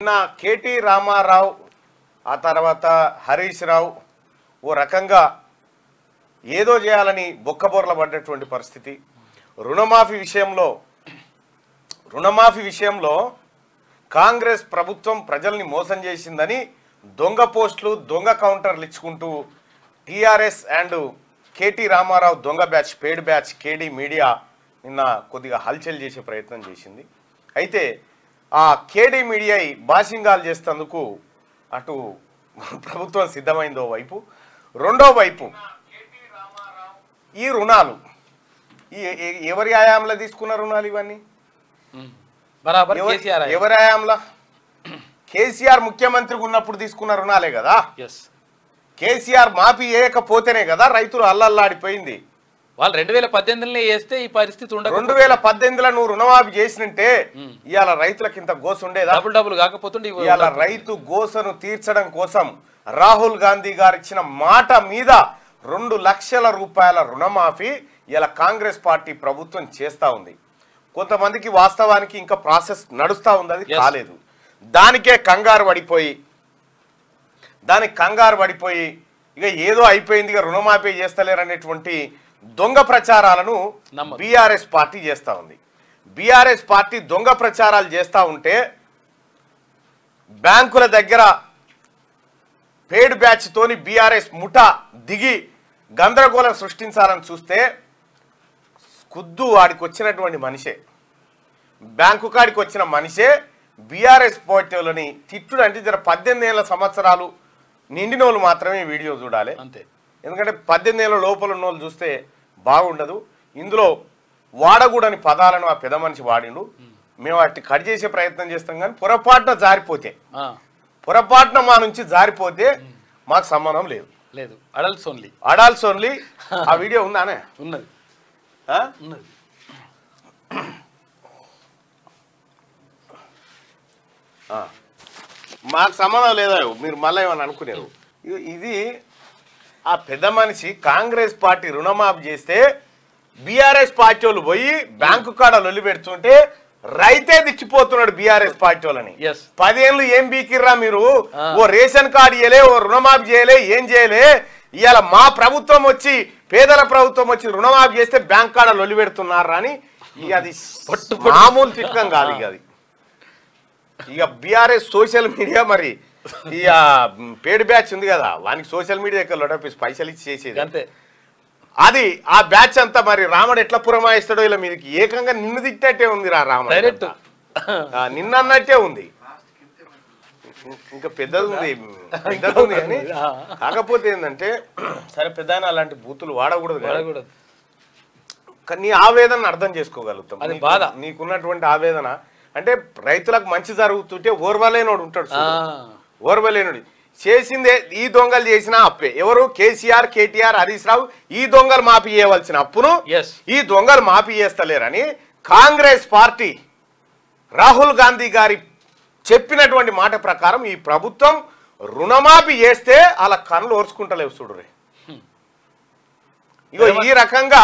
నా కేటీ రామారావు ఆ తర్వాత హరీష్ రావు ఓ రకంగా ఏదో చేయాలని బొక్కబోర్ల పడ్డటువంటి పరిస్థితి. రుణమాఫీ విషయంలో కాంగ్రెస్ ప్రభుత్వం ప్రజల్ని మోసం చేసిందని దొంగ పోస్టులు దొంగ కౌంటర్లు ఇచ్చుకుంటూ టీఆర్ఎస్ అండ్ కేటీ రామారావు దొంగ బ్యాచ్ పేడ్ బ్యాచ్ కేడీ మీడియా నిన్న కొద్దిగా హల్చల్ చేసే ప్రయత్నం చేసింది. అయితే ఆ కేడీ మీడియా బాషింగాలు చేసేందుకు అటు ప్రభుత్వం సిద్ధమైందో వైపు, రెండో వైపు ఈ రుణాలు ఎవరి ఆయాంలో తీసుకున్న రుణాలు ఇవన్నీ ఎవరి ఆయాంలో? కేసీఆర్ ముఖ్యమంత్రిగా ఉన్నప్పుడు తీసుకున్న రుణాలే కదా. కేసీఆర్ మాఫీ చేయకపోతేనే కదా రైతులు అల్లల్లాడిపోయింది. వాళ్ళు 2018లో వేస్తే ఈ పరిస్థితి ఉండదు. 2018లో నువ్వు రుణమాఫీ చేసినంటే ఇవాళ రైతులకు ఇంత గోస ఉండేదా? డబుల్ కాకపోతుండే ఇవాళ రైతు గోసను తీర్చడం కోసం రాహుల్ గాంధీ గారు ఇచ్చిన మాట మీద 2 లక్షల రూపాయల రుణమాఫీ ఇలా కాంగ్రెస్ పార్టీ ప్రభుత్వం చేస్తా ఉంది. కొంతమందికి వాస్తవానికి ఇంకా ప్రాసెస్ నడుస్తూ ఉంది, అది కాలేదు. దానికే కంగారు పడిపోయి ఇక ఏదో అయిపోయింది, ఇక రుణమాఫీ చేస్తలేరనేటువంటి దొంగ ప్రచారాలను బీఆర్ఎస్ పార్టీ చేస్తూ ఉంది. బీఆర్ఎస్ పార్టీ దొంగ ప్రచారాలు చేస్తూ ఉంటే బ్యాంకుల దగ్గర పేడ్ బ్యాచ్ తోని బీఆర్ఎస్ ముఠా దిగి గందరగోళం సృష్టించాలని చూస్తే ఖుద్దు వాడికి వచ్చినటువంటి మనిషే, బ్యాంకు కాడికి వచ్చిన మనిషే బీఆర్ఎస్ పార్టీలని తిట్టుడు. అంటే జర 18 సంవత్సరాలు నిండిన వాళ్ళు మాత్రమే వీడియో చూడాలి అంతే. ఎందుకంటే 18 లోపల ఉన్న వాళ్ళు చూస్తే బాగుండదు. ఇందులో వాడకూడని పదాలను ఆ పెద్ద మనిషి వాడిండు. మేము వాటిని కట్ చేసే ప్రయత్నం చేస్తాం, కానీ పొరపాటున మా నుంచి జారిపోతే మాకు సంబంధం లేదు. Adults only. ఆ వీడియో ఉందానే? ఉన్నది. మాకు సంబంధం లేదా మీరు మళ్ళీ ఏమని అనుకునేరు. ఇది ఆ పెద్ద మనిషి కాంగ్రెస్ పార్టీ రుణమాఫీ చేస్తే బీఆర్ఎస్ పార్టీ వాళ్ళు పోయి బ్యాంకు కాడ లొల్లి పెడుతుంటే రైతే దిచ్చిపోతున్నాడు బీఆర్ఎస్ పార్టీ వాళ్ళని. 10 ఏళ్ళు ఏం బీకిర్రా మీరు? ఓ రేషన్ కార్డు ఇయ్యలే, ఓ రుణమాఫీ చేయలే, ఏం చేయలే. ఇవాళ మా ప్రభుత్వం వచ్చి పేదల ప్రభుత్వం వచ్చి రుణమాఫీ చేస్తే బ్యాంక్ కాడ లొల్లి పెడుతున్నారా అని అది మామూలు తిట్టం కాదు. ఇక అది ఇక బీఆర్ఎస్ సోషల్ మీడియా మరి ఇక పేడ్ బ్యాచ్ ఉంది కదా, వానికి సోషల్ మీడియా ఎక్కడ లొటపేసి పైసలు ఇచ్చి చేసేది అంతే. అది ఆ బ్యాచ్ అంతా మరి రాముడు ఎట్లా పురమాయిస్తాడో ఇలా మీదకి ఏకంగా నిన్ను తిట్టినట్టే ఉంది రా రాముడు, నిన్న అన్నట్టే ఉంది. ఇంకా పెద్దది ఉంది కానీ కాకపోతే ఏంటంటే సరే పెద్ద అలాంటి బూతులు వాడకూడదు. నీ ఆవేదన అర్థం చేసుకోగలుగుతాం. నీకున్నటువంటి ఆవేదన అంటే రైతులకు మంచి జరుగుతుంటే ఓర్వలేనోడు ఉంటాడు, ఓర్వలేనుడు చేసిందే. ఈ దొంగలు చేసిన అప్పే ఎవరు? కేసీఆర్, కేటీఆర్, హరీష్ రావు ఈ దొంగలు మాఫీ చేయవలసిన అప్పును ఈ దొంగలు మాఫీ చేస్తలేరని కాంగ్రెస్ పార్టీ రాహుల్ గాంధీ గారి చెప్పినటువంటి మాట ప్రకారం ఈ ప్రభుత్వం రుణమాఫీ చేస్తే అలా కళ్ళు ఓర్చుకుంటలేవు చూడురే. ఇగో ఈ రకంగా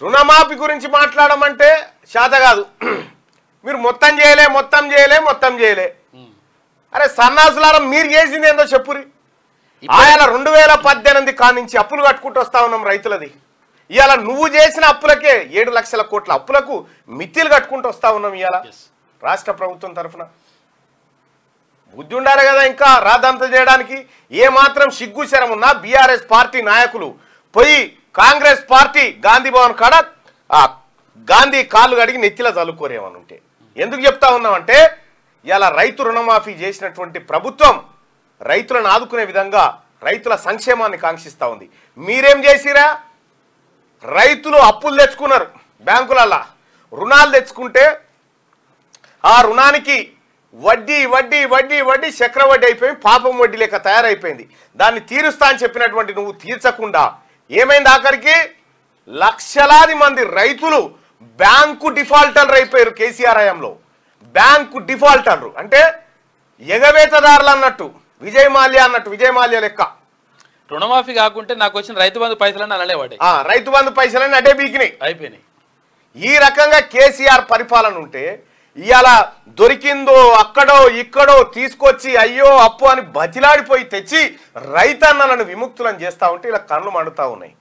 రుణమాఫీ గురించి మాట్లాడమంటే శాత కాదు. మీరు మొత్తం చేయలే. అరే సన్నాసులారా, మీరు చేసింది ఏందో చెప్పురి. ఆయన 2018 కానించి అప్పులు కట్టుకుంటూ వస్తా ఉన్నాం రైతులది. ఇవాళ నువ్వు చేసిన అప్పులకే 7 లక్షల కోట్ల అప్పులకు మిత్తిలు కట్టుకుంటూ వస్తా ఉన్నాం. ఇవాళ రాష్ట్ర ప్రభుత్వం తరఫున బుద్ధి ఉండాలి కదా ఇంకా రాదంతా చేయడానికి. ఏమాత్రం సిగ్గు శరం ఉన్నా బీఆర్ఎస్ పార్టీ నాయకులు పోయి కాంగ్రెస్ పార్టీ గాంధీ భవన్ కాడ గాంధీ కాళ్ళు కడిగి నెత్తిలా చల్లుకోరేమని ఉంటే ఎందుకు చెప్తా ఉన్నామంటే ఇలా రైతు రుణమాఫీ చేసినటువంటి ప్రభుత్వం రైతులను ఆదుకునే విధంగా రైతుల సంక్షేమాన్ని కాంక్షిస్తూ ఉంది. మీరేం చేసిరా? రైతులు అప్పులు తెచ్చుకున్నారు, బ్యాంకులల్లా రుణాలు తెచ్చుకుంటే ఆ రుణానికి వడ్డీ వడ్డీ వడ్డీ వడ్డీ చక్రవడ్డీ అయిపోయి పాపం వడ్డీ లేక తయారైపోయింది. దాన్ని తీరుస్తా అని చెప్పినటువంటి నువ్వు తీర్చకుండా ఏమైంది? ఆఖరికి లక్షలాది మంది రైతులు బ్యాంకు డిఫాల్టర్లు అయిపోయారు. కేసీఆర్ హయాంలో బ్యాంకు డిఫాల్టర్లు అంటే ఎగవేతదారులు అన్నట్టు, విజయ్ మాల్యా లెక్క. రుణమాఫీ కాకుంటే నాకు వచ్చిన రైతు బంధు పైసలని అనలేవాడే. రైతు బంధు పైసలని అడే బీకినాయి, అయిపోయినాయి. ఈ రకంగా కేసీఆర్ పరిపాలన ఉంటే ఇవాళ దొరికిందో అక్కడో ఇక్కడో తీసుకొచ్చి అయ్యో అప్పు అని బతిలాడిపోయి తెచ్చి రైతన్నలను విముక్తులను చేస్తా ఉంటే ఇలా కళ్ళు మండుతా ఉన్నాయి.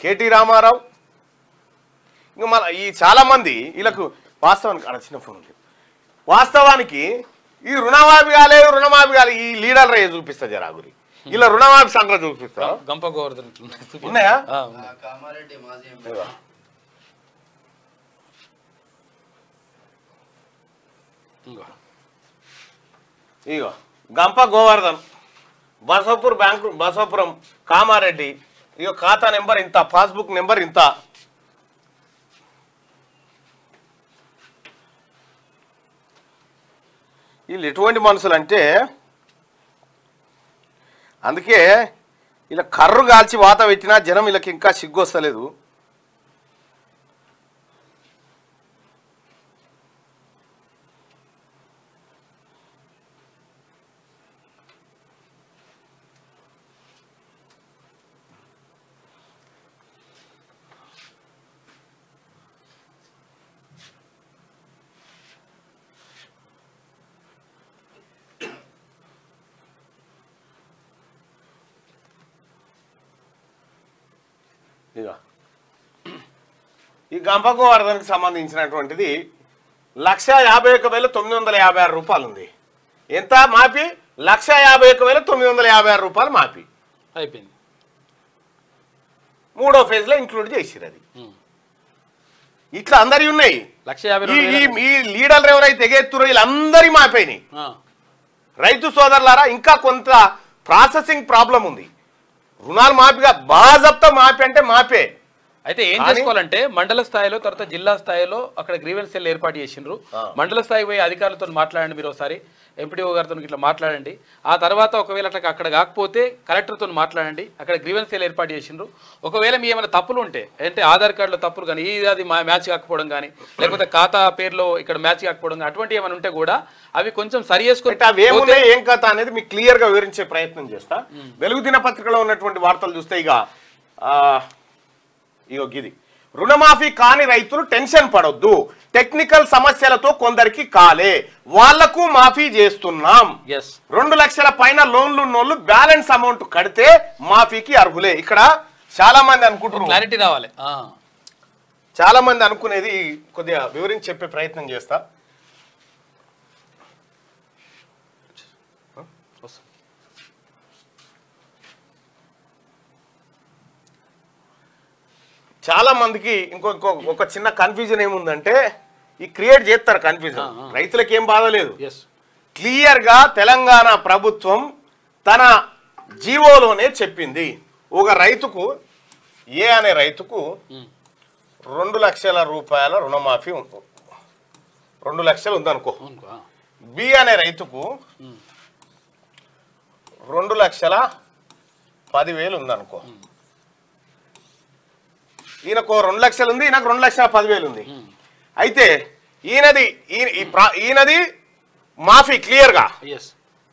కేటీ రామారావు ఇంకా మన ఈ చాలా మంది వీళ్ళకు వాస్తవానికి అలా చిన్న ఫోన్ ఉంది. వాస్తవానికి ఈ రుణమాఫీ కాలేదు ఈ లీడర్ చూపిస్తా జరాగురి ఇలా రుణమాఫీ సంగతి చూపిస్తా. గంప గోవర్ధన్ ఉన్నాయా? ఇగో గంప గోవర్ధన్ బసవపూర్ బ్యాంకు బసవపురం కామారెడ్డి ఇగో ఖాతా నెంబర్ ఇంత, పాస్బుక్ నెంబర్ ఇంత. వీళ్ళు ఎటువంటి మనుషులు అంటే అందుకే ఇలా కర్రు కాల్చి వాత పెట్టినా జనం వీళ్ళకి ఇంకా సిగ్గు వస్తలేదు. ఇక ఈ గంప గోవర్ధన్కి సంబంధించినటువంటిది 1,51,956 రూపాయలు ఉంది. ఎంత మాఫీ? 1,51,956 రూపాయలు మాఫీ అయిపోయింది. 3వ ఫేజ్లో ఇంక్లూడ్ చేసిరు. అది ఇట్లా అందరి ఉన్నాయి. 1,50,000 ఈ లీడర్లు ఎవరైతే ఎగెత్తురో వీళ్ళందరి మాపోయినాయి. రైతు సోదరులారా ఇంకా కొంత ప్రాసెసింగ్ ప్రాబ్లం ఉంది. రుణాలు మాఫీగా బాజప్తా మాఫీ అంటే మాఫే. అయితే ఏం చేసుకోవాలంటే మండల స్థాయిలో తర్వాత జిల్లా స్థాయిలో అక్కడ గ్రీవెన్స్ సెల్ ఏర్పాటు చేసిండ్రు. మండల స్థాయి పోయి అధికారులతో మాట్లాడండి, మీరు ఒకసారి ఎంపీడీఓ గారితో ఇట్లా మాట్లాడండి. ఆ తర్వాత ఒకవేళ అక్కడ కాకపోతే కలెక్టర్తో మాట్లాడండి. అక్కడ గ్రీవెన్స్ సెల్ ఏర్పాటు చేసిండ్రు. ఒకవేళ మీ ఏమైనా తప్పులు ఉంటే అంటే ఆధార్ కార్డులో తప్పులు కానీ అది మ్యాచ్ కాకపోవడం కానీ లేకపోతే ఖాతా పేరులో ఇక్కడ మ్యాచ్ కాకపోవడం కానీ అటువంటి ఏమైనా ఉంటే కూడా అవి కొంచెం సరి చేసుకుంటే అవి ఏమున్నాయి ఏం కథ అనేది మీకు క్లియర్ గా వివరించే ప్రయత్నం చేస్తా. వెలుగు దినపత్రికలో ఉన్నటువంటి వార్తలు చూస్తే ఇగో గిది రుణమాఫీ కాని రైతులు టెన్షన్ పడొద్దు, టెక్నికల్ సమస్యలతో కొందరికి కాలే, వాళ్లకు మాఫీ చేస్తున్నాం. 2 లక్షల పైన లోన్లు ఉన్నోళ్ళు బ్యాలెన్స్ అమౌంట్ కడితే మాఫీకి అర్హులే. ఇక్కడ చాలా మంది అనుకుంటున్నారు, క్లారిటీ రావాలి. చాలా మంది అనుకునేది కొద్దిగా వివరించి చెప్పే ప్రయత్నం చేస్తా. చాలా మందికి ఒక చిన్న కన్ఫ్యూజన్ ఏముందంటే ఈ క్రియేట్ చేస్తారు కన్ఫ్యూజన్. రైతులకు ఏం బాధ లేదు. క్లియర్ గా తెలంగాణ ప్రభుత్వం తన జీవోలోనే చెప్పింది, ఒక రైతుకు ఏ అనే రైతుకు 2 లక్షల రూపాయల రుణమాఫీ 2 లక్షలు ఉందనుకో, బి అనే రైతుకు 2,10,000 ఉందనుకో. ఈయనకు 2 లక్షలు ఉంది, ఈయనకు 2,10,000 ఉంది. అయితే ఈయనది మాఫీ క్లియర్ గా.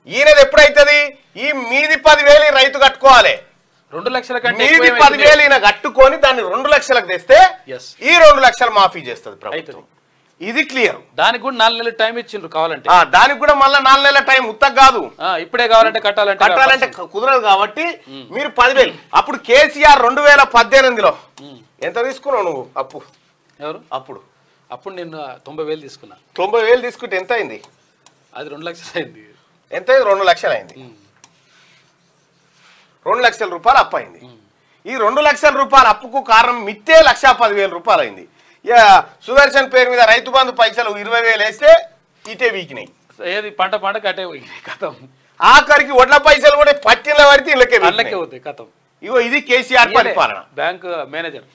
ఈయనది ఎప్పుడైతుంది? ఈ మీది 10,000 రైతు కట్టుకోవాలి. 2 లక్షల మీది 10,000 ఈయన కట్టుకొని దాన్ని 2 లక్షలకు తెస్తే ఈ 2 లక్షలు మాఫీ చేస్తుంది ప్రభుత్వం. ఇది క్లియర్. దానికి కూడా 4 నెలల టైం ఇచ్చిండ్రు కావాలంటే. దానికి కూడా మళ్ళీ 4 నెలల టైం ఉత్తగా కాదు, ఇప్పుడే కావాలంటే కట్టాలంటే కుదరదు. కాబట్టి మీరు 10,000 అప్పుడు కేసీఆర్ 2018లో ఎంత తీసుకున్నావు నువ్వు అప్పు? ఎవరు అప్పుడు నేను 90,000 తీసుకున్నా. 90,000 తీసుకుంటే ఎంత అయింది? అది 2 లక్షలు అయింది. ఎంత? 2 లక్షలు అయింది. 2 లక్షల రూపాయలు అప్పు అయింది. ఈ 2 లక్షల రూపాయల అప్పుకు కారణం మిత్తే 1,10,000 రూపాయలు అయింది. సుదర్శన్ పేరు మీద రైతు బంధు పైసలు 20,000 వేస్తే ఇటే వీకినాయి. ఏది పంట కట్టే కథం. ఆఖరికి వడ్ల పైసలు కూడా పట్టిన పడితే ఇళ్ళకే పోతాయి కథం. ఇగో ఇది కేసీఆర్ పరిపాలన. బ్యాంక్ మేనేజర్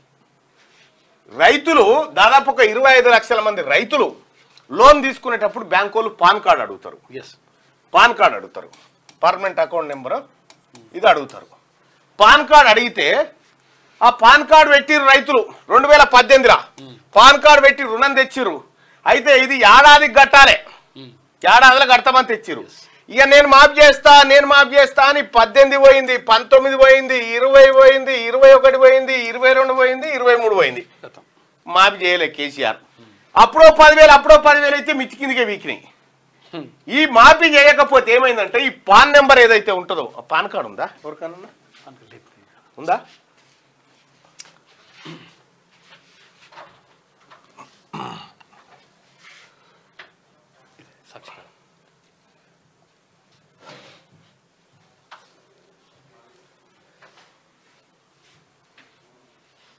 రైతులు దాదాపు ఒక 25 లక్షల మంది రైతులు లోన్ తీసుకునేటప్పుడు బ్యాంకు వాళ్ళు పాన్ కార్డు అడుగుతారు. పర్మనెంట్ అకౌంట్ నెంబర్ ఇది అడుగుతారు. పాన్ కార్డు అడిగితే ఆ పాన్ కార్డు పెట్టిరు రైతులు 2018 పాన్ కార్డు పెట్టి రుణం తెచ్చిరు. అయితే ఇది ఏడాదికి కట్టాలి, ఏడాదిలో కడతామని తెచ్చిరు. ఇక నేను మాఫ్ చేస్తా అని 18 పోయింది, 19 పోయింది, 20 పోయింది, 21 పోయింది, 22 పోయింది, 23 పోయింది. మాఫీ చేయలే కేసీఆర్. అప్పుడో 10,000 అయితే మిచ్చి కిందికే వీకినాయి. ఈ మాఫీ చేయకపోతే ఏమైందంటే ఈ పాన్ నెంబర్ ఏదైతే ఉంటుందో, ఆ పాన్ కార్డు ఉందా ఎవరికన్నా? ఉందా?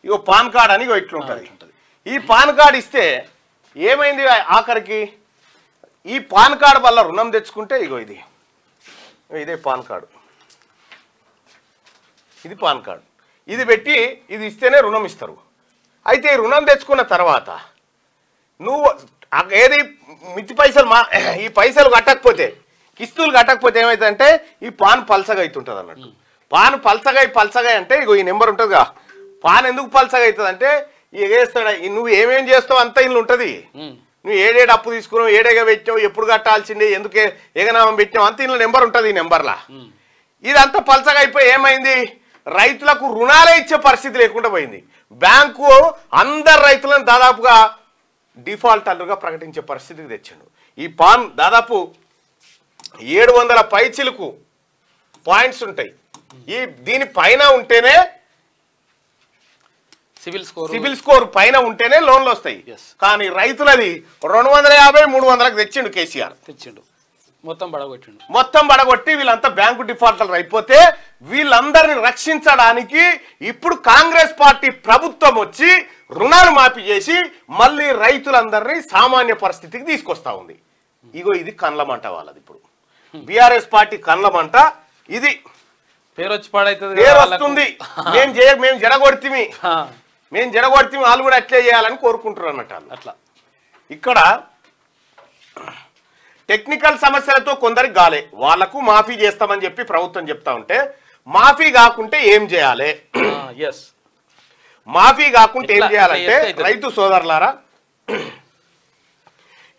ఇగో పాన్ కార్డ్ అని ఇట్లుంటుంది. ఈ పాన్ కార్డు ఇస్తే ఏమైంది ఆఖరికి, ఈ పాన్ కార్డు వల్ల రుణం తెచ్చుకుంటే ఇగో ఇదే పాన్ కార్డు, ఇది పాన్ కార్డు, ఇది పెట్టి ఇది ఇస్తేనే రుణం ఇస్తారు. అయితే ఈ రుణం తెచ్చుకున్న తర్వాత నువ్వు ఏది మిత్తి పైసలు ఈ పైసలు కట్టకపోతే, కిస్తులు కట్టకపోతే ఏమవుతుందంటే ఈ పాన్ పల్సగా అవుతుంటుంది అన్నట్టు. పాన్ పల్సగా అంటే ఇగో ఈ నెంబర్ ఉంటుందిగా, పాన్ ఎందుకు పల్సగా అవుతుంది అంటే ఎగేస్తాడు. నువ్వు ఏమేం చేస్తావు అంతా ఇల్లు ఉంటుంది. నువ్వు ఏడేడు అప్పు తీసుకున్నావు, ఏడేగా పెట్టావు, ఎప్పుడు కట్టాల్సిందే, ఎందుకే ఏగనామం పెట్టావు అంత ఇంట్లో నెంబర్ ఉంటుంది. ఈ నెంబర్లా ఇదంతా పల్సగా అయిపోయి ఏమైంది, రైతులకు రుణాలే ఇచ్చే పరిస్థితి లేకుండా పోయింది. బ్యాంకు అందరు రైతులను దాదాపుగా డిఫాల్టర్లుగా ప్రకటించే పరిస్థితికి తెచ్చాడు. ఈ పాన్ దాదాపు 700 పైచిలకు పాయింట్స్ ఉంటాయి. దీని పైన ఉంటేనే సివిల్ స్కోర్ పైన ఉంటేనే లోన్లు వస్తాయి. కానీ రైతులది 250-300కు తెచ్చిండు కేసీఆర్. మొత్తం బడగొట్టి వీళ్ళంతా బ్యాంకు డిఫాల్టర్లు అయిపోతే వీళ్ళందరినీ రక్షించడానికి ఇప్పుడు కాంగ్రెస్ పార్టీ ప్రభుత్వం వచ్చి రుణాలు మాఫీ చేసి మళ్ళీ రైతులందరినీ సామాన్య పరిస్థితికి తీసుకొస్తా ఉంది. ఇగో ఇది కండ్లమంట వాళ్ళది. ఇప్పుడు బీఆర్ఎస్ పార్టీ కండ్లమంట. ఇది పేరు వస్తుంది. మేము జడగొడితే వాళ్ళు కూడా అట్లే చేయాలని కోరుకుంటారు అన్నట్టు. అట్లా ఇక్కడ టెక్నికల్ సమస్యలతో కొందరికి గాలే, వాళ్లకు మాఫీ చేస్తామని చెప్పి ప్రభుత్వం చెప్తా ఉంటే, మాఫీ కాకుంటే ఏం చేయాలి? మాఫీ కాకుంటే ఏం చేయాలంటే రైతు సోదరులారా,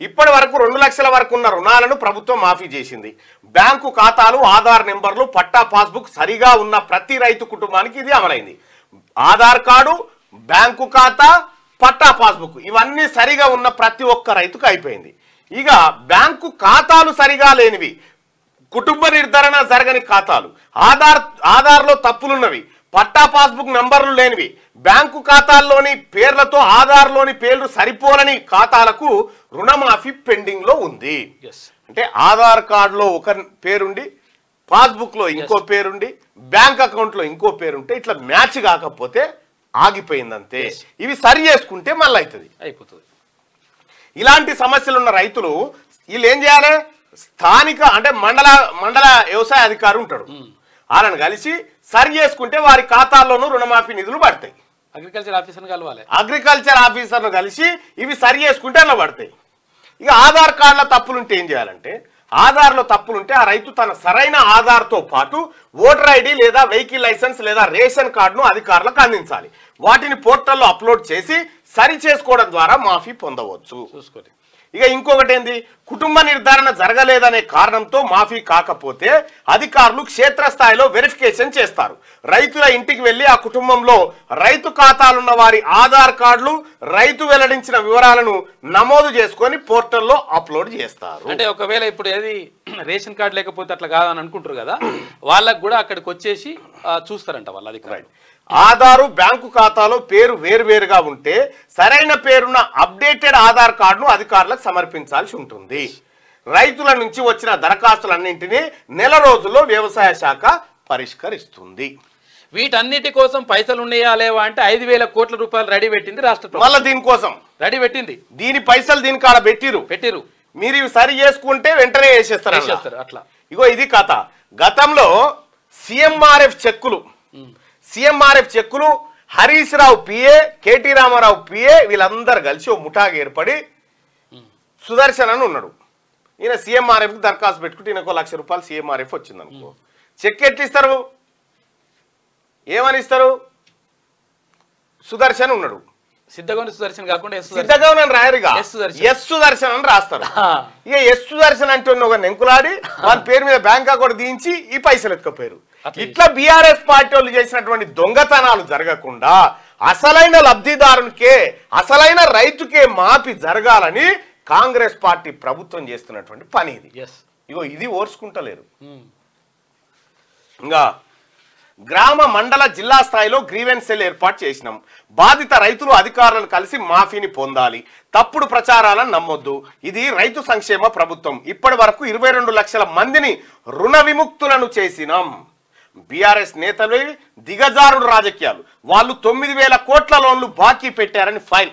ఇప్పటి వరకు 2 లక్షల వరకు ఉన్న రుణాలను ప్రభుత్వం మాఫీ చేసింది. బ్యాంకు ఖాతాలు, ఆధార్ నెంబర్లు, పట్టా పాస్బుక్ సరిగా ఉన్న ప్రతి రైతు కుటుంబానికి ఇది అమలైంది. ఆధార్ కార్డు, బ్యాంకు ఖాతా, పట్టా పాస్బుక్ ఇవన్నీ సరిగా ఉన్న ప్రతి ఒక్క రైతుకు అయిపోయింది. ఇక బ్యాంకు ఖాతాలు సరిగా లేనివి, కుటుంబ నిర్ధారణ జరగని ఖాతాలు, ఆధార్లో తప్పులున్నవి, పట్టా పాస్బుక్ నంబర్లు లేనివి, బ్యాంకు ఖాతాల్లోని పేర్లతో ఆధార్లోని పేర్లు సరిపోలని ఖాతాలకు రుణమాఫీ పెండింగ్ లో ఉంది. అంటే ఆధార్ కార్డులో ఒక పేరుండి, పాస్బుక్ లో ఇంకో పేరుండి, బ్యాంక్ అకౌంట్ లో ఇంకో పేరుంటే ఇట్లా మ్యాచ్ కాకపోతే ఆగిపోయిందంతే. ఇవి సరి చేసుకుంటే మళ్ళీ అయిపోతుంది. ఇలాంటి సమస్యలున్న రైతులు వీళ్ళు ఏం చేయాలి, స్థానిక అంటే మండల వ్యవసాయ అధికారి ఉంటాడు, వాళ్ళని కలిసి సరి చేసుకుంటే వారి ఖాతాల్లోనూ రుణమాఫీ నిధులు పడతాయి. అగ్రికల్చర్ ఆఫీసర్ను కలిసి ఇవి సరి చేసుకుంటే అలా పడతాయి. ఇక ఆధార్ కార్డుల తప్పులుంటే ఏం చేయాలంటే, ఆధార్లో తప్పులుంటే ఆ రైతు తన సరైన ఆధార్తో పాటు ఓటర్ ఐడి లేదా వెహికల్ లైసెన్స్ లేదా రేషన్ కార్డును అధికారులకు అందించాలి. వాటిని పోర్టల్లో అప్లోడ్ చేసి సరి చేసుకోవడం ద్వారా మాఫీ పొందవచ్చు. చూసుకోండి. ఇక ఇంకొకటి ఏంది, కుటుంబ నిర్ధారణ జరగలేదనే కారణంతో మాఫీ కాకపోతే అధికారులు క్షేత్రస్థాయిలో వెరిఫికేషన్ చేస్తారు. రైతుల ఇంటికి వెళ్లి ఆ కుటుంబంలో రైతు ఖాతాలున్న వారి ఆధార్ కార్డులు, రైతు వెల్లడించిన వివరాలను నమోదు చేసుకొని పోర్టల్లో అప్లోడ్ చేస్తారు. అంటే ఒకవేళ ఇప్పుడు ఏది రేషన్ కార్డు లేకపోతే అట్లా కాదని అనుకుంటారు కదా, వాళ్ళకు కూడా అక్కడికి వచ్చేసి చూస్తారంట వాళ్ళ అధికారులు. ఆధారు, బ్యాంకు ఖాతాలో పేరు వేరువేరుగా ఉంటే సరైన పేరున్న అప్డేటెడ్ ఆధార్ కార్డును అధికారులకు సమర్పించాల్సి ఉంటుంది. రైతుల నుంచి వచ్చిన దరఖాస్తులన్నింటినీ నెల రోజుల్లో వ్యవసాయ శాఖ పరిష్కరిస్తుంది. వీటన్నిటి కోసం పైసలు ఉన్నాయా లేవా అంటే 5,000 కోట్ల రూపాయలు రెడీ పెట్టింది రాష్ట్ర ప్రభుత్వం. మళ్ళీ దీనికోసం రెడీ పెట్టింది, దీని పైసలు దీని కాడ పెట్టిరు. మీరు ఇవి సరి చేసుకుంటే వెంటనే వేసేస్తారు అట్లా. ఇగో ఇది కథ. గతంలో సిఎంఆర్ఎఫ్ చెక్కులు Harish Rao PA, KT Ramarao PA వీళ్ళందరూ కలిసి ఓ ముఠాగా ఏర్పడి సుదర్శన్ అని ఉన్నాడు. ఈయన సీఎంఆర్ఎఫ్ కి దరఖాస్తు పెట్టుకుంటే ఈయనకు 1 లక్ష రూపాయలు సీఎంఆర్ఎఫ్ వచ్చింది అనుకో, చెక్ ఎట్లు ఇస్తారు, ఏమని ఇస్తారు? సుదర్శన్ ఉన్నాడు, సిద్ధగౌని సుదర్శన్ కాకుండా సిద్ధగౌని అని రాయరుగా, ఎస్ సుదర్శన్ అని రాస్తారు. ఇక ఎస్ సుదర్శన్ అంటే ఒక నెంకులాడి వాళ్ళ పేరు మీద బ్యాంక్ అకౌంట్ దించి ఈ పైసలు ఎత్తుకపోయారు. ఇట్లా బీఆర్ఎస్ పార్టీ వాళ్ళు చేసినటువంటి దొంగతనాలు జరగకుండా అసలైన లబ్ధిదారునికే అసలైన రైతుకే మాఫీ జరగాలని కాంగ్రెస్ పార్టీ ప్రభుత్వం చేస్తున్నటువంటి పని ఇది. ఇగో ఇది ఓర్చుకుంటలేరు. ఇంకా గ్రామ మండల జిల్లా స్థాయిలో గ్రీవెన్స్ సెల్ ఏర్పాటు చేసినాం. బాధిత రైతులు అధికారులను కలిసి మాఫీని పొందాలి. తప్పుడు ప్రచారాలను నమ్మొద్దు. ఇది రైతు సంక్షేమ ప్రభుత్వం. ఇప్పటి వరకు 22 లక్షల మందిని రుణ విముక్తులను చేసినాం. బీఆర్ఎస్ నేతలు దిగజారుడు రాజకీయాలు. వాళ్ళు 9,000 కోట్ల లోన్లు బాకీ పెట్టారని ఫైల్.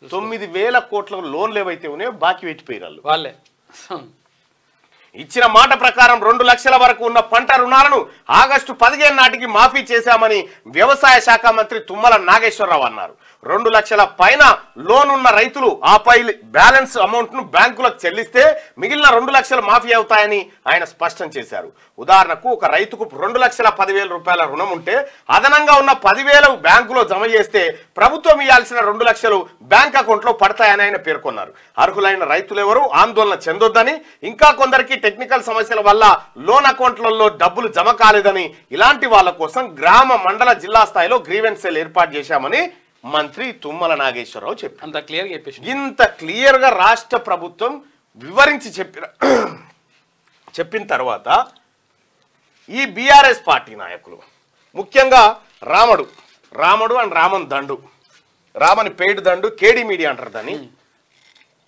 9,000 కోట్ల లోన్లు ఏవైతే ఉన్నాయో బాకీ పెట్టిపోయారు వాళ్ళే. ఇచ్చిన మాట ప్రకారం 2 లక్షల వరకు ఉన్న పంట రుణాలను ఆగస్టు 15 నాటికి మాఫీ చేశామని వ్యవసాయ శాఖ మంత్రి తుమ్మల నాగేశ్వరరావు అన్నారు. 2 లక్షల పైన లోన్ ఉన్న రైతులు ఆపై బ్యాలెన్స్ అమౌంట్ ను బ్యాంకులకు చెల్లిస్తే మిగిలిన 2 లక్షలు మాఫీ అవుతాయని ఆయన స్పష్టం చేశారు. ఉదాహరణకు ఒక రైతుకు 2,10,000 రూపాయల రుణం ఉంటే అదనంగా ఉన్న 10,000 బ్యాంకులో జమ చేస్తే ప్రభుత్వం ఇవ్వాల్సిన 2 లక్షలు బ్యాంక్ అకౌంట్ లో పడతాయని ఆయన పేర్కొన్నారు. అర్హులైన రైతులు ఎవరు ఆందోళన చెందొద్దని, ఇంకా కొందరికి టెక్నికల్ సమస్యల వల్ల లోన్ అకౌంట్లలో డబ్బులు జమ కాలేదని, ఇలాంటి వాళ్ళ కోసం గ్రామ మండల జిల్లా స్థాయిలో గ్రీవెన్స్ సెల్ ఏర్పాటు చేశామని మంత్రి తుమ్మల నాగేశ్వరరావు చెప్పారు. అంత క్లియర్ చెప్పేసి ఇంత క్లియర్ గా రాష్ట్ర ప్రభుత్వం వివరించి చెప్పిన తర్వాత ఈ బీఆర్ఎస్ పార్టీ నాయకులు ముఖ్యంగా రాముడు అండ్ రామన్ దండు, రామని పెయిడ్ దండు, కేడీ మీడియా అంటారు దాన్ని.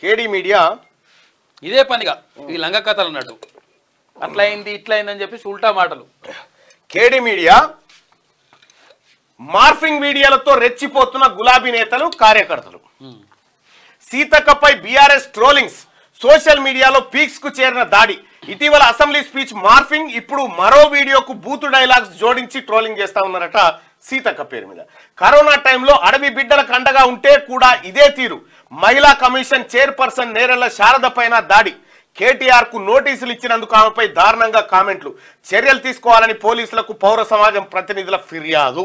కేడీ మీడియా ఇదే పనిగా ఈ లంగ కథలు అన్నట్టు అట్లా అయింది ఇట్లా అయిందని చెప్పి ఉల్టా మాటలు. కేడీ మీడియా మార్ఫింగ్ వీడియోలతో రెచ్చిపోతున్న గులాబీ నేతలు కార్యకర్తలు. సీతక్కపై బీఆర్ఎస్ ట్రోలింగ్స్, సోషల్ మీడియాలో పీక్స్ కు చేరిన దాడి. ఇటీవల అసెంబ్లీ స్పీచ్ మార్ఫింగ్, ఇప్పుడు మరో వీడియోకు బూతు డైలాగ్స్ జోడించి ట్రోలింగ్ చేస్తా ఉన్నారట సీతక్క పేరు మీద. కరోనా టైంలో అడవి బిడ్డలకు అండగా ఉంటే కూడా ఇదే తీరు. మహిళా కమిషన్ చైర్పర్సన్ నేరెళ్ల శారద పైన దాడి. కేటీఆర్ కు నోటీసులు ఇచ్చినందుకు ఆమెపై దారుణంగా కామెంట్లు. చర్యలు తీసుకోవాలని పోలీసులకు పౌర సమాజం ప్రతినిధుల ఫిర్యాదు.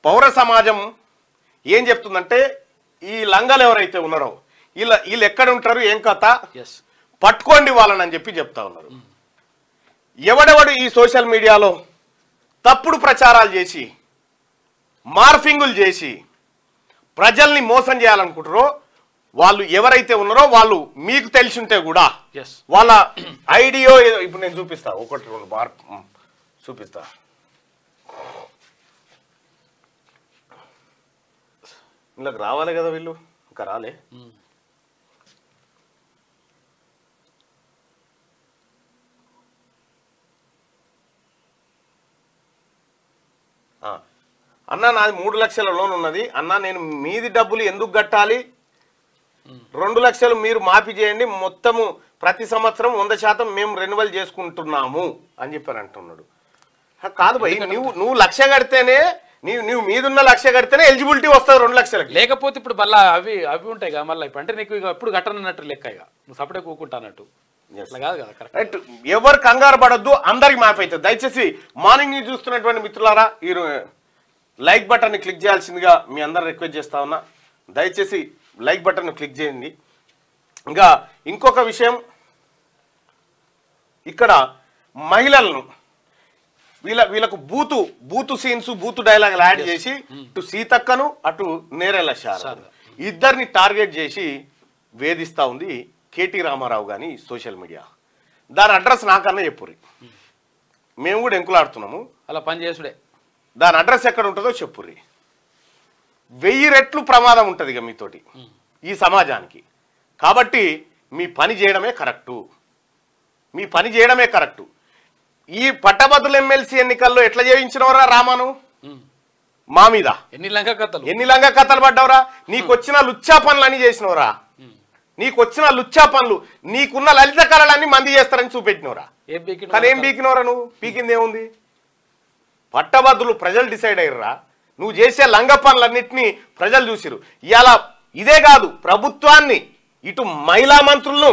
పౌర సమాజం ఏం చెప్తుందంటే ఈ లంగలు ఎవరైతే ఉన్నారో వీళ్ళు ఎక్కడ ఉంటారు, ఏం కథ, పట్టుకోండి వాళ్ళని అని చెప్పి చెప్తా ఉన్నారు. ఎవడెవడు ఈ సోషల్ మీడియాలో తప్పుడు ప్రచారాలు చేసి మార్ఫింగులు చేసి ప్రజల్ని మోసం చేయాలనుకుంటారో వాళ్ళు ఎవరైతే ఉన్నారో వాళ్ళు మీకు తెలిసి ఉంటే కూడా వాళ్ళ ఐడియో ఇప్పుడు నేను చూపిస్తా, 1-2 చూపిస్తా. వీళ్ళకి రావాలి కదా, వీళ్ళు ఇంకా రాలే. అన్నా నాది 3 లక్షల లోన్ ఉన్నది అన్నా, నేను మీది డబ్బులు ఎందుకు కట్టాలి, 2 లక్షలు మీరు మాఫీ చేయండి, మొత్తము ప్రతి సంవత్సరం 100% మేము రెన్యువల్ చేసుకుంటున్నాము అని చెప్పారు అంటున్నాడు. కాదు భయ్, నువ్వు 1,00,000 కడితేనే నువ్వు మీదున్న 1,00,000 కడితేనే ఎలిజిబిలిటీ వస్తుంది 2 లక్షలకి. లేకపోతే ఇప్పుడు మళ్ళీ అవి ఉంటాయి కదా మళ్ళీ. అంటే నీకు ఎప్పుడు కట్టనన్నట్టు లెక్క, ఇక నువ్వు సపడే కూకుంటా అన్నట్టు కాదు కదా. రైట్, ఎవరు కంగారు పడొద్దు, అందరికి మాఫీ అవుతుంది. దయచేసి మార్నింగ్ న్యూస్ చూస్తున్నటువంటి మిత్రులారా ఈ లైక్ బటన్ని క్లిక్ చేయాల్సిందిగా మీ అందరు రిక్వెస్ట్ చేస్తా ఉన్నా. దయచేసి లైక్ బటన్ క్లిక్ చేయండి. ఇంకా ఇంకొక విషయం, ఇక్కడ మహిళలను వీళ్ళకు బూతు సీన్స్, బూతు డైలాగులు యాడ్ చేసి ఇటు సీతక్కను అటు నేరెళ్ల శారద ఇద్దరిని టార్గెట్ చేసి వేధిస్తా ఉంది కేటీ రామారావు గాని సోషల్ మీడియా. దాని అడ్రస్ నాకన్నా చెప్పుర్రి, మేము కూడా ఎంకులాడుతున్నాము. అలా పని చేసుడే. దాని అడ్రస్ ఎక్కడ ఉంటుందో చెప్పుర్రి. 1000 రెట్లు ప్రమాదం ఉంటుంది ఇక మీతోటి ఈ సమాజానికి. కాబట్టి మీ పని చేయడమే కరెక్టు, మీ పని చేయడమే కరెక్టు. ఈ పట్టభద్రుల ఎమ్మెల్సీ ఎన్నికల్లో ఎట్లా చేయించినవరా రామాను మా మీద? ఎన్ని లంగ కథలు పడ్డవరా? నీకొచ్చిన లుచ్చా పనులు అన్ని చేసినవరా? నీకొచ్చిన లుచ్చా పనులు, నీకున్న లలిత కళలన్నీ మంది చేస్తారని చూపెట్టినవరా? కానీ ఏం పీకినవరా? నువ్వు పీకింది ఏముంది? పట్టభద్రులు ప్రజలు డిసైడ్ అయ్యర్రా. నువ్వు చేసే లంగ పనులన్నింటినీ ప్రజలు చూసిరు. ఇలా ఇదే కాదు, ప్రభుత్వాన్ని ఇటు మహిళా మంత్రులను,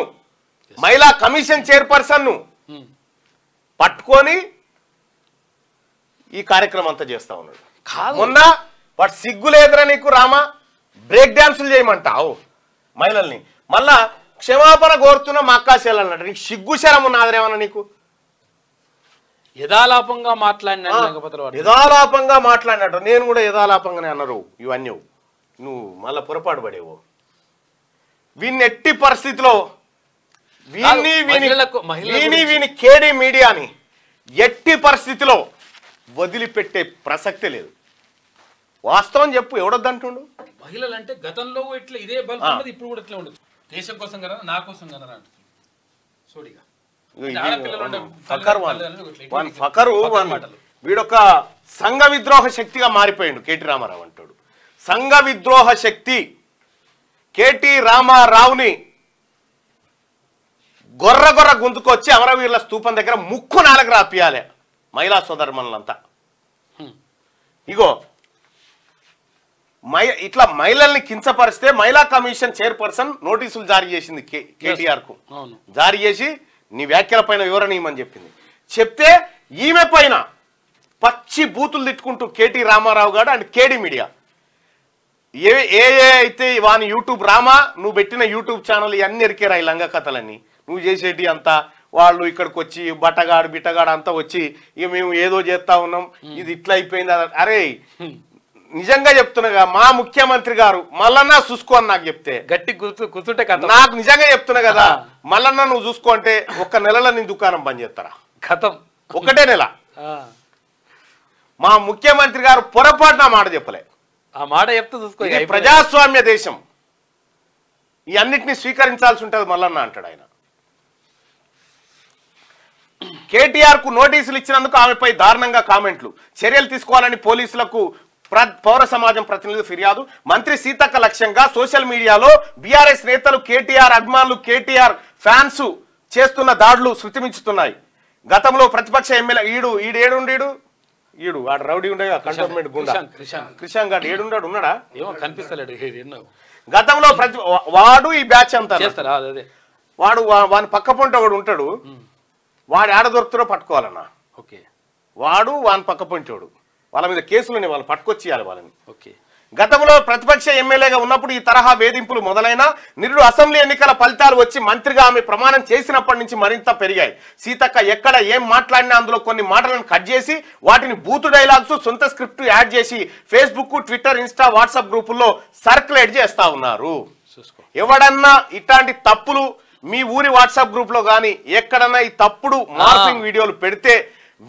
మహిళా కమిషన్ చైర్పర్సన్ను పట్టుకొని ఈ కార్యక్రమం అంతా చేస్తా ఉన్నాడు. మొన్న వాడు సిగ్గులేదురా నీకు రామా, బ్రేక్ డాన్సులు చేయమంటావు మహిళల్ని, మళ్ళా క్షమాపణ కోరుతున్న మా అక్కాశలు అన్నాడు. నీకు సిగ్గు శరం ఉన్నదిరేమన్నా నీకు? యథాలాపంగా మాట్లాడిన యథాలాపంగా మాట్లాడినట్టు నేను కూడా యథాలాపంగానే అన్నారు ఇవన్నీ నువ్వు మళ్ళీ పొరపాటు పడేవు వీన్ని ఎట్టి పరిస్థితిలో వీని కేడీ మీడియాని ఎట్టి పరిస్థితిలో వదిలిపెట్టే ప్రసక్తే లేదు వాస్తవం చెప్పు ఎవడొద్దంటుండు మహిళలు అంటే గతంలో ఇట్లా ఇదే బలం ఇప్పుడు కూడా ఇట్లా ఉండదు దేశం కోసం కదా నా కోసం కదా సోడిగా వీడొక సంఘ విద్రోహ శక్తిగా మారిపోయిండు కేటీ రామారావు అంటాడు సంఘ విద్రోహ శక్తి కేటీ రామారావుని గొర్ర గుంతుకొచ్చి అమరవీరుల స్తూపం దగ్గర ముక్కు నాలుగు రాపియాలి మహిళా సోదరుమణులంతా ఇగో ఇట్లా మహిళల్ని కించపరిస్తే మహిళా కమిషన్ చైర్పర్సన్ నోటీసులు జారీ చేసింది కేటీఆర్ కు జారీ చేసి నీ వ్యాఖ్యల పైన వివరణ ఇవ్వమని చెప్పింది చెప్తే ఈమె పైన పచ్చి బూతులు తిట్టుకుంటూ కేటీ రామారావు గారు అండ్ కేడీ మీడియా ఏ అయితే వాని యూట్యూబ్ రామా నువ్వు పెట్టిన యూట్యూబ్ ఛానల్ ఇవన్నీ ఎరికేరా ఈ లంగ కథలన్నీ నువ్వు చేసేటి అంతా వాళ్ళు ఇక్కడికి వచ్చి బిట్టగాడు అంతా వచ్చి ఇక మేము ఏదో చేస్తా ఉన్నాం ఇది ఇట్లా అయిపోయింది అరే నిజంగా చెప్తున్నా మా ముఖ్యమంత్రి గారు మల్లన్న చూసుకో అని నాకు చెప్తే గట్టి కూర్చుంటే నాకు నిజంగా చెప్తున్నా కదా మల్లన్న నువ్వు చూసుకో అంటే ఒక్క నెలలో నీ దుకాణం బంద్ చేస్తారా ఖతం ఒకటే నెల మా ముఖ్యమంత్రి గారు పొరపాటున మాట చెప్పలే ఆ మాట చెప్తూ చూసుకో ప్రజాస్వామ్య దేశం ఈ అన్నిటినీ స్వీకరించాల్సి ఉంటుంది మల్లన్న అంటాడు ఆయన కేటీఆర్ కు నోటీసులు ఇచ్చినందుకు ఆమెపై దారుణంగా కామెంట్లు చర్యలు తీసుకోవాలని పోలీసులకు పౌర సమాజం ప్రతినిధులు ఫిర్యాదు మంత్రి సీతక్క లక్ష్యంగా సోషల్ మీడియాలో బీఆర్ఎస్ నేతలు కేటీఆర్ అభిమానులు కేటీఆర్ ఫ్యాన్స్ చేస్తున్న దాడులు శృతిమించుతున్నాయి గతంలో ప్రతిపక్ష ఎమ్మెల్యే ఈడు వాడు రౌడీ ఉండే కంటోన్మెంట్ గుండా క్రిషాంగ్ గారు ఏడున్నాడు ఉన్నాడా ఏమో కనిపిస్తలేడు గతంలో వాడు ఈ బ్యాచ్ అంతా వాడు వాని పక్క పొంట వాడు ఉంటాడు వాడు ఆడ దొరుకుతారో పట్టుకోవాలన్నా వాడు వాని పక్క పొంటోడు వాళ్ళ మీద కేసులని వాళ్ళు పట్టుకొచ్చేయాలి వాళ్ళని గతంలో ప్రతిపక్ష ఎమ్మెల్యేగా ఉన్నప్పుడు ఈ తరహా వేధింపులు మొదలైన నిరుడు అసెంబ్లీ ఎన్నికల ఫలితాలు వచ్చి మంత్రిగా ఆమె ప్రమాణం చేసినప్పటి నుంచి మరింత పెరిగాయి సీతక్క ఎక్కడ ఏం మాట్లాడినా అందులో కొన్ని మాటలను కట్ చేసి వాటిని బూతు డైలాగ్స్ సొంత స్క్రిప్ట్ యాడ్ చేసి ఫేస్బుక్ ట్విట్టర్ ఇన్స్టా వాట్సాప్ గ్రూపుల్లో సర్క్యులేట్ చేస్తా ఉన్నారు ఎవడన్నా ఇట్లాంటి తప్పులు మీ ఊరి వాట్సాప్ గ్రూప్ లో కానీ ఎక్కడన్నా ఈ తప్పుడు మార్పింగ్ వీడియోలు పెడితే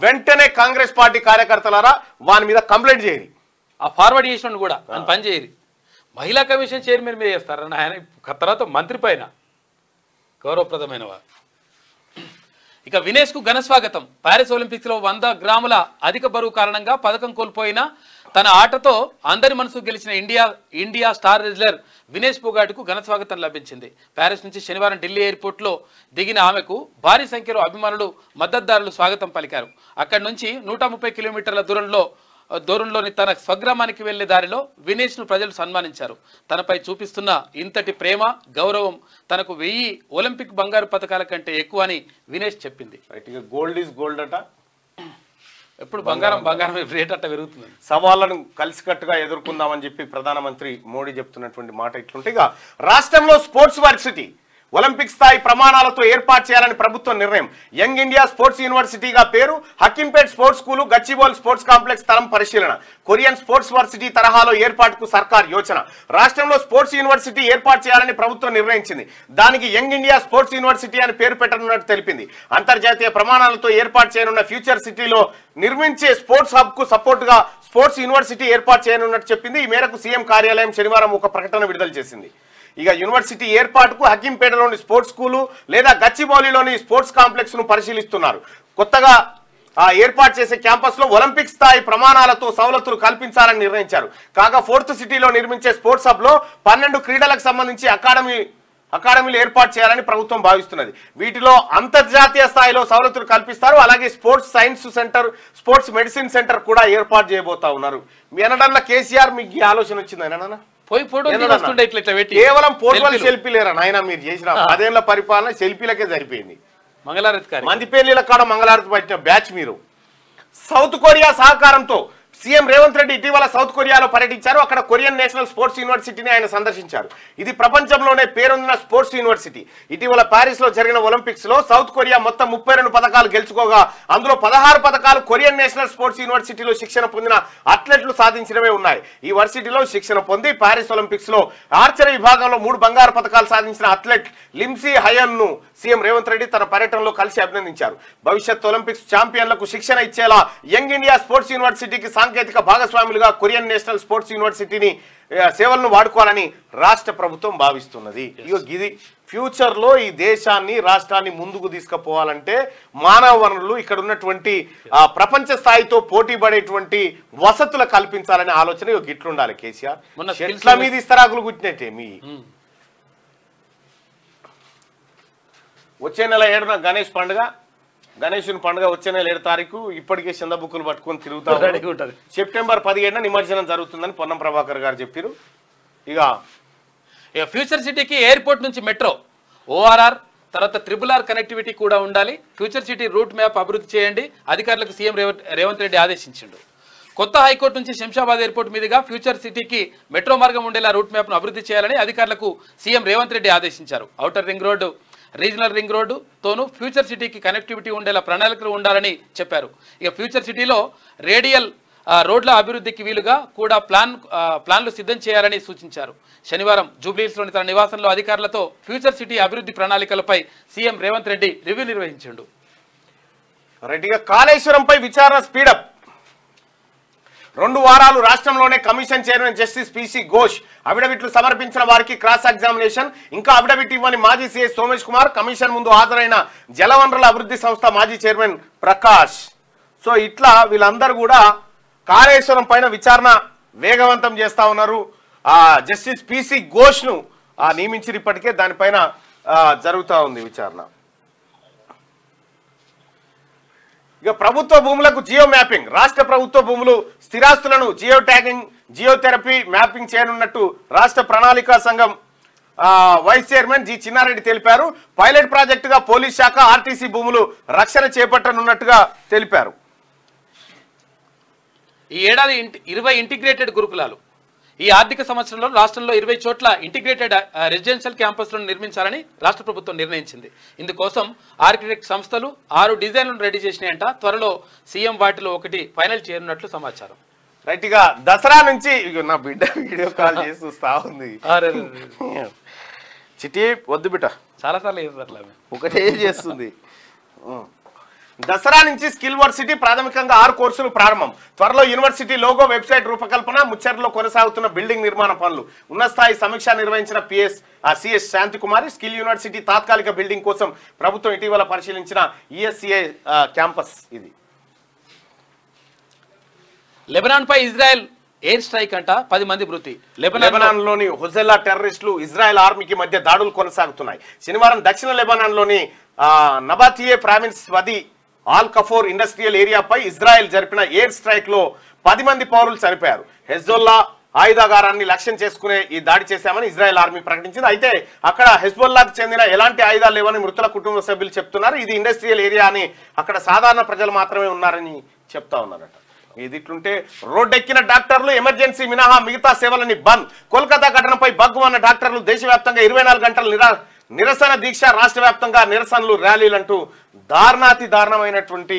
వెంటనే కాంగ్రెస్ పార్టీ కార్యకర్తలారా వాని మీద కంప్లైంట్ చేయరు ఆ ఫార్వర్డ్ చేసిన కూడా అని పని చేయరు మహిళా కమిషన్ చైర్మన్ మీద చేస్తారని ఆయన తర్వాత మంత్రి పైన గౌరవప్రదమైన వారు ఇక వినేష్ కు ఘన స్వాగతం ప్యారిస్ ఒలింపిక్స్ లో 100 గ్రాముల అధిక బరువు కారణంగా పథకం కోల్పోయిన తన ఆటతో అందరి మనసు గెలిచిన ఇండియా స్టార్ రెజ్లర్ వినేష్ పోగాట్కు ఘన స్వాగతం లభించింది ప్యారిస్ నుంచి శనివారం ఢిల్లీ ఎయిర్పోర్ట్ లో దిగిన ఆమెకు భారీ సంఖ్యలో అభిమానులు మద్దతుదారులు స్వాగతం పలికారు అక్కడి నుంచి 130 కిలోమీటర్ల దూరంలోని తన స్వగ్రామానికి వెళ్లే దారిలో వినేష్ ను ప్రజలు సన్మానించారు తనపై చూపిస్తున్న ఇంతటి ప్రేమ గౌరవం తనకు 1000 ఒలింపిక్ బంగారు పథకాల కంటే ఎక్కువ అని వినేష్ చెప్పింది గోల్డ్ ఈజ్ గోల్డ్ అట ఎప్పుడు బంగారం రేట్ అట్ట పెరుగుతుంది సవాళ్లను కలిసికట్టుగా ఎదుర్కొందామని చెప్పి ప్రధానమంత్రి మోడీ చెప్తున్నటువంటి మాట ఇట్లుంటే ఇక రాష్ట్రంలో స్పోర్ట్స్ యూనివర్సిటీ ఒలింపిక్ స్థాయి ప్రమాణాలతో ఏర్పాటు చేయాలని ప్రభుత్వం నిర్ణయం యంగ్ ఇండియా స్పోర్ట్స్ యూనివర్సిటీగా పేరు Hakimpet sports school Gachibowli sports complex స్థలం పరిశీలన కొరియన్ స్పోర్ట్స్ యూనివర్సిటీ తరహాలో ఏర్పాటుకు సర్కార్ యోచన రాష్ట్రంలో స్పోర్ట్స్ యూనివర్సిటీ ఏర్పాటు చేయాలని ప్రభుత్వం నిర్ణయించింది దానికి యంగ్ ఇండియా స్పోర్ట్స్ యూనివర్సిటీ అని పేరు పెట్టనున్నట్టు తెలిపింది అంతర్జాతీయ ప్రమాణాలతో ఏర్పాటు చేయనున్న ఫ్యూచర్ సిటీలో నిర్మించే స్పోర్ట్స్ హబ్ కు సపోర్ట్ గా స్పోర్ట్స్ యూనివర్సిటీ ఏర్పాటు చేయనున్నట్టు చెప్పింది ఈ మేరకు సీఎం కార్యాలయం శనివారం ఒక ప్రకటన విడుదల చేసింది ఇక యూనివర్సిటీ ఏర్పాటుకు హకీంపేటలోని స్పోర్ట్స్ స్కూలు లేదా గచ్చిబౌలిలోని స్పోర్ట్స్ కాంప్లెక్స్ ను పరిశీలిస్తున్నారు కొత్తగా ఏర్పాటు చేసే క్యాంపస్ లో ఒలింపిక్ స్థాయి ప్రమాణాలతో సవలతులు కల్పించాలని నిర్ణయించారు కాగా 4th సిటీలో నిర్మించే స్పోర్ట్స్ హబ్ లో 12 క్రీడలకు సంబంధించి అకాడమీలు ఏర్పాటు చేయాలని ప్రభుత్వం భావిస్తున్నది వీటిలో అంతర్జాతీయ స్థాయిలో సవలతులు కల్పిస్తారు అలాగే sports science centre sports medicine centre కూడా ఏర్పాటు చేయబోతా ఉన్నారు మీ అనడన్నా కేసీఆర్ మీకు ఈ ఆలోచన వచ్చింది కేవలం ఫోటోలు సెల్ఫీలేరా నాయన మీరు చేసిన 10 ఏళ్ల పరిపాలన సెల్ఫీలకే సరిపోయింది మందిపల్లిల కాడ మంగళారతి పట్టిన బ్యాచ్ మీరు సౌత్ కొరియా సహకారంతో సీఎం రేవంత్ రెడ్డి ఇటీవల సౌత్ కొరియాలో పర్యటించారు. అక్కడ కొరియన్ నేషనల్ స్పోర్ట్స్ యూనివర్సిటీని ఆయన సందర్శించారు. ఇది ప్రపంచంలోనే పేరొందిన స్పోర్ట్స్ యూనివర్సిటీ. ఇటీవల ప్యారిస్ లో జరిగిన ఒలింపిక్స్ లో సౌత్ కొరియా మొత్తం 32 పథకాలు గెలుచుకోగా అందులో 16 పథకాలు కొరియన్ నేషనల్ స్పోర్ట్స్ యూనివర్సిటీలో శిక్షణ పొందిన అథ్లెట్లు సాధించినవే ఉన్నాయి. ఈ వర్సిటీలో శిక్షణ పొంది ప్యారిస్ ఒలింపిక్స్ లో ఆర్చరీ విభాగంలో 3 బంగారు పథకాలు సాధించిన అథ్లెట్ లిమ్సీ హయన్ ను సీఎం రేవంత్ రెడ్డి తన పర్యటనలో కలిసి అభినందించారు. భవిష్యత్ ఒలింపిక్స్ ఛాంపియన్లకు శిక్షణ ఇచ్చేలా యంగ్ ఇండియా స్పోర్ట్స్ యూనివర్సిటీకి సాంకేతిక భాగస్వాములుగా కొరియన్ నేషనల్ స్పోర్ట్స్ యూనివర్సిటీని సేవలను వాడుకోవాలని రాష్ట్ర ప్రభుత్వం భావిస్తున్నది. ఇది ఫ్యూచర్ లో ఈ దేశాన్ని రాష్ట్రాన్ని ముందుకు తీసుకుపోవాలంటే మానవ వనరులు ఇక్కడ ఉన్నటువంటి ప్రపంచ స్థాయితో పోటీ పడేటువంటి వసతులు కల్పించాలనే ఆలోచన గిట్లుండాలి. కేసీఆర్ చెట్ల మీద ఇస్తరాకులు గుట్టినట్టే మీ వచ్చే నెల 7న గణేశుని పండుగ వచ్చే నెల 7 తారీఖు ఇప్పటికే చంద బుక్కులు పట్టుకొని తిరుగుతా ఉంటుంది. సెప్టెంబర్ 17న నిమజ్జనం జరుగుతుందని పొన్నం ప్రభాకర్ గారు చెప్పారు. ఇక ఫ్యూచర్ సిటీకి ఎయిర్పోర్ట్ నుంచి మెట్రో, ఓఆర్ఆర్, తర్వాత RRR కనెక్టివిటీ కూడా ఉండాలి. ఫ్యూచర్ సిటీ రూట్ మ్యాప్ అభివృద్ధి చేయండి అధికారులకు సీఎం రేవంత్ రెడ్డి ఆదేశించిండు. కొత్త హైకోర్టు నుంచి శంషాబాద్ ఎయిర్పోర్ట్ మీదుగా ఫ్యూచర్ సిటీకి మెట్రో మార్గం ఉండేలా రూట్ మ్యాప్ను అభివృద్ధి చేయాలని అధికారులకు సీఎం రేవంత్ రెడ్డి ఆదేశించారు. Outer ring road, regional ring రోడ్డుతోనూ ఫ్యూచర్ సిటీకి కనెక్టివిటీ ఉండేలా ప్రణాళికలు ఉండాలని చెప్పారు. ఇక ఫ్యూచర్ సిటీలో రేడియల్ రోడ్ల అభివృద్ధికి వీలుగా కూడా ప్లాన్లు సిద్ధం చేయాలని సూచించారు. శనివారం జూబ్లీహిల్స్లోని తన నివాసంలో అధికారులతో ఫ్యూచర్ సిటీ అభివృద్ధి ప్రణాళికలపై సీఎం రేవంత్ రెడ్డి రివ్యూ నిర్వహించాడు. కాళేశ్వరంపై విచారణ స్పీడప్. 2 వారాలు రాష్ట్రంలోనే commission chairman justice PC Ghosh అఫిడవిట్లు సమర్పించిన వారికి క్రాస్ ఎగ్జామినేషన్. ఇంకా అఫిడవిట్ ఇవ్వని మాజీ సీఐ సోమేష్ కుమార్, కమిషన్ ముందు హాజరైన జలవనరుల అభివృద్ధి సంస్థ మాజీ చైర్మన్ ప్రకాష్. సో ఇట్లా వీళ్ళందరూ కూడా కాళేశ్వరం పైన విచారణ వేగవంతం చేస్తా ఉన్నారు. జస్టిస్ పిసి ఘోష్ ను నియమించి ఇప్పటికే దానిపైన జరుగుతూ ఉంది విచారణ. ఇక ప్రభుత్వ భూములకు జియో మ్యాపింగ్. రాష్ట్ర ప్రభుత్వ భూములు స్థిరాస్తులను జియో ట్యాగింగ్, జియోథెరపీ మ్యాపింగ్ చేయనున్నట్టు రాష్ట్ర ప్రణాళికా సంఘం వైస్ చైర్మన్ జి చిన్నారెడ్డి తెలిపారు. పైలట్ ప్రాజెక్టుగా పోలీస్ శాఖ, ఆర్టీసీ భూములు రక్షణ చేపట్టనున్నట్టుగా తెలిపారు. ఈ ఏడాది 20 ఇంటిగ్రేటెడ్ గురుకులాలు ఈ ఆర్థిక సంవత్సరంలో రాష్ట్రంలో 20 చోట్ల ఇంటిగ్రేటెడ్ రెసిడెన్షియల్ క్యాంపస్లను నిర్మించాలని రాష్ట్ర ప్రభుత్వం నిర్ణయించింది. ఇందుకోసం ఆర్కిటెక్ట్ సంస్థలు 6 డిజైన్లను రెడీ చేసినాయంట. త్వరలో సీఎం వాటిలో ఒకటి ఫైనల్ చేయనున్నట్లు సమాచారం. రైట్ గా దసరా నుంచి నా బిడ్డ వీడియో కాల్ చేసి చూస్తా ఉంది. చిట్టి వద్దు బిడ్డ చాలాసార్లు ఒకటే చేస్తుంది. దసరా నుంచి స్కిల్ వర్సిటీ ప్రాథమికంగా 6 కోర్సులు ప్రారంభం. త్వరలో యూనివర్సిటీ లోగో, వెబ్సైట్ రూపకల్పన, ముచ్చర్లో కొనసాగుతున్న బిల్డింగ్ నిర్మాణ పనులు. ఉన్నత స్థాయి సమీక్ష నిర్వహించిన సిఎస్ శాంతికుమారి. స్కిల్ యూనివర్సిటీ తాత్కాలిక బిల్డింగ్ కోసం ప్రభుత్వం ఇటీవల పరిశీలించిన ఈఎస్సిఐ క్యాంపస్ ఇది. లెబనాన్ పై ఇజ్రాయెల్ ఎయిర్ స్ట్రైక్ అంట, 10 మంది మృతి. లెబనాన్ లోని హుజెల్లా టెర్రరిస్టులు ఇజ్రాయెల్ ఆర్మీకి మధ్య దాడులు కొనసాగుతున్నాయి. శనివారం దక్షిణ లెబనాన్ లోని నబాతియే ప్రావిన్స్ వది ఆల్ కఫోర్ ఇండస్ట్రియల్ ఏరియాపై ఇజ్రాయెల్ జరిపిన ఎయిర్ స్ట్రైక్ లో 10 మంది పౌరులు చనిపోయారు. హెజ్బొల్లా ఆయుధాగారాన్ని లక్ష్యం చేసుకునే ఈ దాడి చేశామని ఇజ్రాయెల్ ఆర్మీ ప్రకటించింది. అయితే అక్కడ హెజ్బొల్లాకు చెందిన ఎలాంటి ఆయుధాలు లేవని మృతుల కుటుంబ సభ్యులు చెప్తున్నారు. ఇది ఇండస్ట్రియల్ ఏరియా అని, అక్కడ సాధారణ ప్రజలు మాత్రమే ఉన్నారని చెప్తా ఉన్నారట. ఇది ఇట్లుంటే రోడ్డెక్కిన డాక్టర్లు ఎమర్జెన్సీ మినహా మిగతా సేవలని బంద్. కోల్కతా ఘటనపై బగ్గుమన్న డాక్టర్లు దేశవ్యాప్తంగా 24 గంటల నిరసన దీక్ష. రాష్ట్ర వ్యాప్తంగా నిరసనలు, ర్యాలీలంటూ దారుణాతి దారుణమైనటువంటి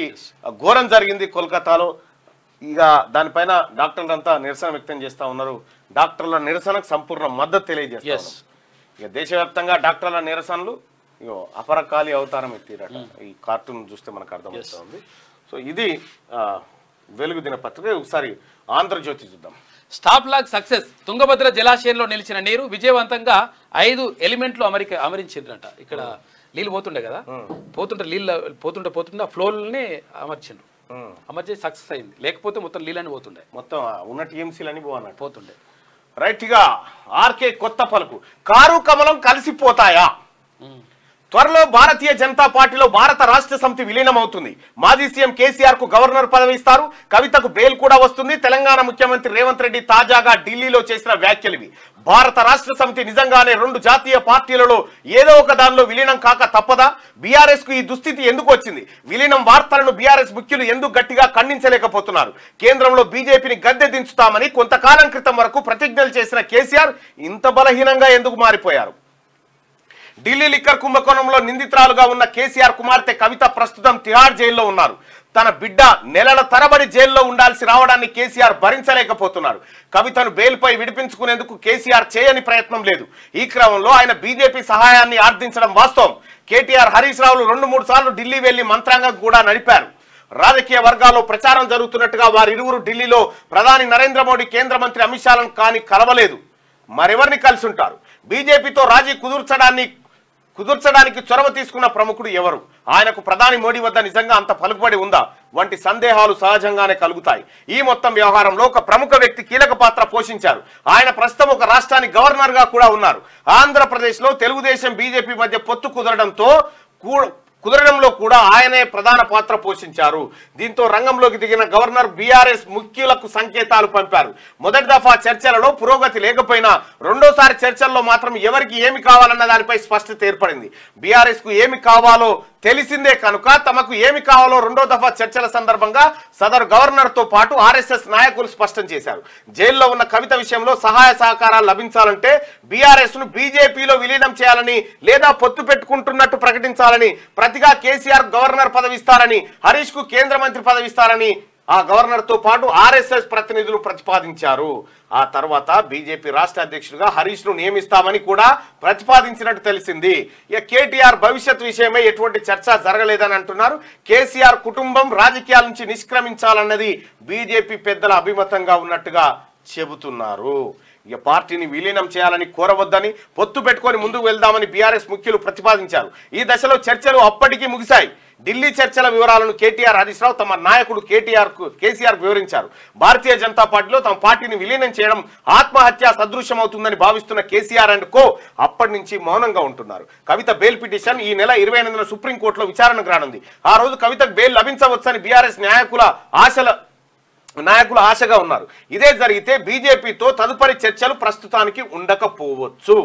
ఘోరం జరిగింది కోల్కతాలో. ఇక దానిపైన డాక్టర్లంతా నిరసన వ్యక్తం చేస్తా ఉన్నారు. డాక్టర్ల నిరసనకు సంపూర్ణ మద్దతు తెలియజేస్తారు. ఇక దేశవ్యాప్తంగా డాక్టర్ల నిరసనలు అపరకాలి అవతారం ఎత్తిరట. ఈ కార్టూన్ చూస్తే మనకు అర్థమవుతుంది. సో ఇది వెలుగు దినపత్రిక. ఒకసారి ఆంధ్రజ్యోతి చూద్దాం. Stop log success. తుంగభద్ర జలాశయంలో నిలిచిన నీరు విజయవంతంగా 5 ఎలిమెంట్లు అమరించిండ్రంట. ఇక్కడ నీళ్ళు పోతుండే కదా, నీళ్ళు పోతుంటే ఆ ఫ్లోల్ని అమర్చిండ్రు. అమర్చి సక్సెస్ అయింది. లేకపోతే మొత్తం నీళ్ళని పోతుండే, మొత్తం ఉన్న టీఎంసీలని పోతుండే. రైట్ గా ఆర్కే కొత్త పలుకు. కారు కమలం కలిసిపోతాయా? త్వరలో భారతీయ జనతా పార్టీలో భారత రాష్ట్ర సమితి విలీనం అవుతుంది. మాజీ సీఎం కేసీఆర్ కు గవర్నర్ పదవి ఇస్తారు. కవితకు బెయిల్ కూడా వస్తుంది. తెలంగాణ ముఖ్యమంత్రి రేవంత్ రెడ్డి తాజాగా ఢిల్లీలో చేసిన వ్యాఖ్యలు ఇవి. భారత రాష్ట్ర సమితి నిజంగానే రెండు జాతీయ పార్టీలలో ఏదో ఒక దానిలో విలీనం కాక తప్పదా? బీఆర్ఎస్ కు ఈ దుస్థితి ఎందుకు వచ్చింది? విలీనం వార్తలను బీఆర్ఎస్ ముఖ్యులు ఎందుకు గట్టిగా ఖండించలేకపోతున్నారు? కేంద్రంలో బీజేపీని గద్దె దించుతామని కొంతకాలం క్రితం వరకు ప్రతిజ్ఞలు చేసిన కేసీఆర్ ఇంత బలహీనంగా ఎందుకు మారిపోయారు? ఢిల్లీ లిక్కర్ కుంభకోణంలో నిందితురాలుగా ఉన్న కేసీఆర్ కుమార్తె కవిత ప్రస్తుతం తిహార్ జైల్లో ఉన్నారు. తన బిడ్డ నెలల తరబడి జైల్లో ఉండాల్సి రావడాన్ని కేసీఆర్ భరించలేకపోతున్నారు. కవితను బెయిల్పై విడిపించుకునేందుకు కేసీఆర్ చేయని ప్రయత్నం లేదు. ఈ క్రమంలో ఆయన బీజేపీ సహాయాన్ని ఆర్థించడం వాస్తవం. కేటీఆర్, హరీష్ రావులు 2-3 సార్లు ఢిల్లీ వెళ్లి మంత్రాంగం కూడా నడిపారు. రాజకీయ వర్గాల్లో ప్రచారం జరుగుతున్నట్టుగా వారిరువురు ఢిల్లీలో ప్రధాని నరేంద్ర మోడీ, కేంద్ర మంత్రి అమిత్ షాలను కానీ కలవలేదు. మరెవరిని కలిసి ఉంటారు? బీజేపీతో రాజీ కుదుర్చడానికి చొరవ తీసుకున్న ప్రముఖుడు ఎవరు? ఆయనకు ప్రధాని మోడీ వద్ద నిజంగా అంత పలుకుబడి ఉందా? వంటి సందేహాలు సహజంగానే కలుగుతాయి. ఈ మొత్తం వ్యవహారంలో ఒక ప్రముఖ వ్యక్తి కీలక పాత్ర పోషించారు. ఆయన ప్రస్తుతం ఒక రాష్ట్రానికి గవర్నర్ గా కూడా ఉన్నారు. ఆంధ్రప్రదేశ్ లో తెలుగుదేశం, బీజేపీ మధ్య పొత్తు కుదరడంలో కూడా ఆయనే ప్రధాన పాత్ర పోషించారు. దీంతో రంగంలోకి దిగిన గవర్నర్ బీఆర్ఎస్ ముఖ్యులకు సంకేతాలు పంపారు. మొదటి దఫా చర్చలలో పురోగతి లేకపోయినా రెండోసారి చర్చల్లో మాత్రం ఎవరికి ఏమి కావాలన్న దానిపై స్పష్టత ఏర్పడింది. బీఆర్ఎస్ కు ఏమి కావాలో తెలిసిందే కనుక తమకు ఏమి కావాలో రెండో దఫా చర్చల సందర్భంగా సదరు గవర్నర్ తో పాటు ఆర్ఎస్ఎస్ నాయకులు స్పష్టం చేశారు. జైల్లో ఉన్న కవిత విషయంలో సహాయ సహకారాలు లభించాలంటే బీఆర్ఎస్ ను బీజేపీలో విలీనం చేయాలని లేదా పొత్తు పెట్టుకుంటున్నట్టు ప్రకటించాలని, ప్రతిగా కేసీఆర్ గవర్నర్ పదవి ఇస్తారని, హరీష్ కు కేంద్ర మంత్రి పదవి ఇస్తారని ఆ గవర్నర్ తో పాటు ఆర్ఎస్ఎస్ ప్రతినిధులు ప్రతిపాదించారు. ఆ తర్వాత బీజేపీ రాష్ట్ర అధ్యక్షుడిగా హరీష్ ను నియమిస్తామని కూడా ప్రతిపాదించినట్టు తెలిసింది. ఇక కేటీఆర్ భవిష్యత్ విషయమై ఎటువంటి చర్చ జరగలేదని అంటున్నారు. కేసీఆర్ కుటుంబం రాజకీయాల నుంచి నిష్క్రమించాలన్నది బీజేపీ పెద్దల అభిమతంగా ఉన్నట్టుగా చెబుతున్నారు. ఇక పార్టీని విలీనం చేయాలని కోరవద్దని, పొత్తు పెట్టుకొని ముందుకు వెళ్దామని బీఆర్ఎస్ ముఖ్యులు ప్రతిపాదించారు. ఈ దశలో చర్చలు అప్పటికీ ముగిశాయి. ఢిల్లీ చర్చల వివరాలను కేటీఆర్, హరీష్ రావు తమ నాయకుడు కేసీఆర్ వివరించారు. భారతీయ జనతా పార్టీలో తమ పార్టీని విలీనం చేయడం ఆత్మహత్య సదృశ్యమవుతుందని భావిస్తున్న కేసీఆర్ అండ్ కో అప్పటి నుంచి మౌనంగా ఉంటున్నారు. కవిత బెయిల్ పిటిషన్ ఈ నెల 28న సుప్రీంకోర్టులో విచారణకు రానుంది. ఆ రోజు కవితకు బెయిల్ లభించవచ్చని బీఆర్ఎస్ నాయకులు ఆశగా ఉన్నారు. ఇదే జరిగితే బీజేపీతో తదుపరి చర్చలు ప్రస్తుతానికి ఉండకపోవచ్చు.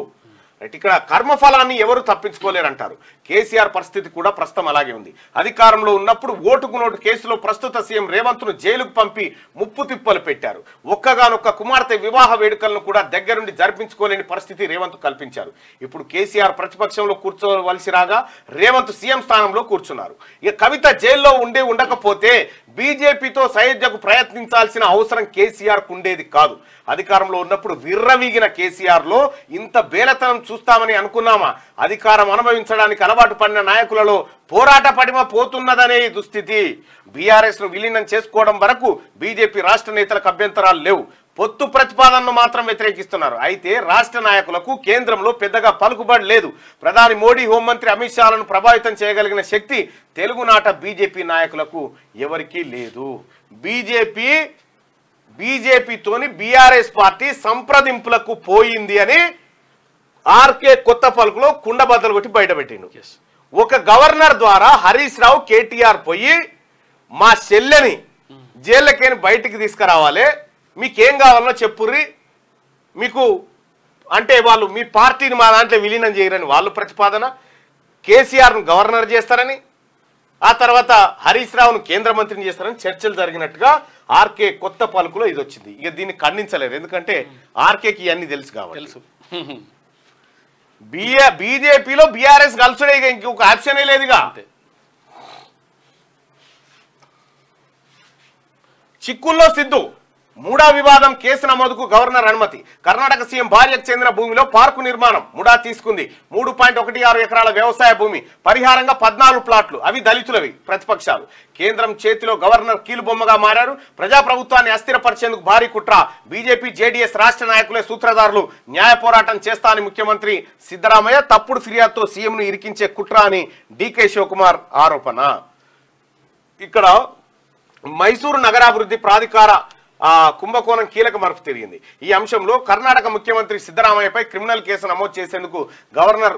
ఇక్కడ కర్మఫలాన్ని ఎవరు తప్పించుకోలేరంటారు. కేసీఆర్ పరిస్థితి కూడా ప్రస్తుతం అలాగే ఉంది. అధికారంలో ఉన్నప్పుడు ఓటుకు నోటు కేసులో ప్రస్తుత సీఎం రేవంత్ ను జైలుకు పంపి ముప్పు తిప్పలు పెట్టారు. ఒక్కగానొక్క కుమార్తె వివాహ వేడుకలను కూడా దగ్గరుండి జరిపించుకోలేని పరిస్థితి రేవంత్ కల్పించారు. ఇప్పుడు కేసీఆర్ ప్రతిపక్షంలో కూర్చోవలసి రాగా రేవంత్ సీఎం స్థానంలో కూర్చున్నారు. ఇక కవిత జైల్లో ఉండకపోతే బీజేపీతో సయోధ్యకు ప్రయత్నించాల్సిన అవసరం కేసీఆర్ కు ఉండేది కాదు. అధికారంలో ఉన్నప్పుడు విర్రవీగిన కేసీఆర్ లో ఇంత బేలతనం చూస్తామని అనుకున్నామా? అధికారం అనుభవించడానికి అలవాటు పడిన నాయకులలో పోరాట పటిమ పోతున్నదనే దుస్థితి. బీఆర్ఎస్ ను విలీనం చేసుకోవడం వరకు బీజేపీ రాష్ట్ర నేతలకు అభ్యంతరాలు లేవు. పొత్తు ప్రతిపాదనను మాత్రం వ్యతిరేకిస్తున్నారు. అయితే రాష్ట్ర నాయకులకు కేంద్రంలో పెద్దగా పలుకుబడి లేదు. ప్రధాని మోడీ, హోంమంత్రి అమిత్ షాలను ప్రభావితం చేయగలిగిన శక్తి తెలుగునాట బీజేపీ నాయకులకు ఎవరికీ లేదు. బీజేపీతోని బీఆర్ఎస్ పార్టీ సంప్రదింపులకు పోయింది అని ఆర్కే కొత్త పలుకులో కుండబద్దలు కొట్టి బయటపెట్టిండు. ఒక గవర్నర్ ద్వారా హరీష్ రావు, కేటీఆర్ పోయి మా చెల్లెని జైళ్ళకేని బయటికి తీసుకురావాలి, మీకేం కావాలనో చెప్పుర్రి, మీకు అంటే వాళ్ళు మీ పార్టీని మా దాంట్లో విలీనం చేయరని వాళ్ళు ప్రతిపాదన, కేసీఆర్ను గవర్నర్ చేస్తారని, ఆ తర్వాత హరీష్ రావును కేంద్ర మంత్రిని చేస్తారని చర్చలు జరిగినట్టుగా ఆర్కే కొత్త పలుకులో ఇది వచ్చింది. ఇక దీన్ని ఖండించలేరు, ఎందుకంటే ఆర్కేకి ఇవన్నీ తెలుసు కాబట్టి. తెలుసు బీజేపీలో బీఆర్ఎస్ కలుసుడే, ఇక ఇంకొక ఆప్షనే లేదుగా. చిక్కుల్లో సిద్ధు ముడా వివాదం కేసు నమోదుకు గవర్నర్ అనుమతి. కర్ణాటక సీఎం భార్యకు చెందిన భూమిలో పార్కు నిర్మాణం ముడా తీసుకుంది. 3.16 ఎకరాల వ్యవసాయ భూమి, పరిహారంగా 14 ప్లాట్లు, అవి దళితులవి. ప్రతిపక్షాలు కేంద్రం చేతిలో గవర్నర్ కీలుబొమ్మగా మారారు. ప్రజాప్రభుత్వాన్ని అస్థిరపరిచేందుకు భారీ కుట్ర. బీజేపీ, జేడీఎస్ రాష్ట్ర నాయకులే సూత్రధారులు. న్యాయ పోరాటం చేస్తా అని ముఖ్యమంత్రి సిద్ధరామయ్య తప్పుడు ఫిర్యాదుతో సీఎంను ఇరికించే కుట్ర అని డీకే శివకుమార్ ఆరోపణ. ఇక్కడ మైసూరు నగరాభివృద్ధి ప్రాధికార కుంభకోణం కీలక మలుపు తిరిగింది. ఈ అంశంలో కర్ణాటక ముఖ్యమంత్రి సిద్ధరామయ్యపై క్రిమినల్ కేసు నమోదు చేసేందుకు గవర్నర్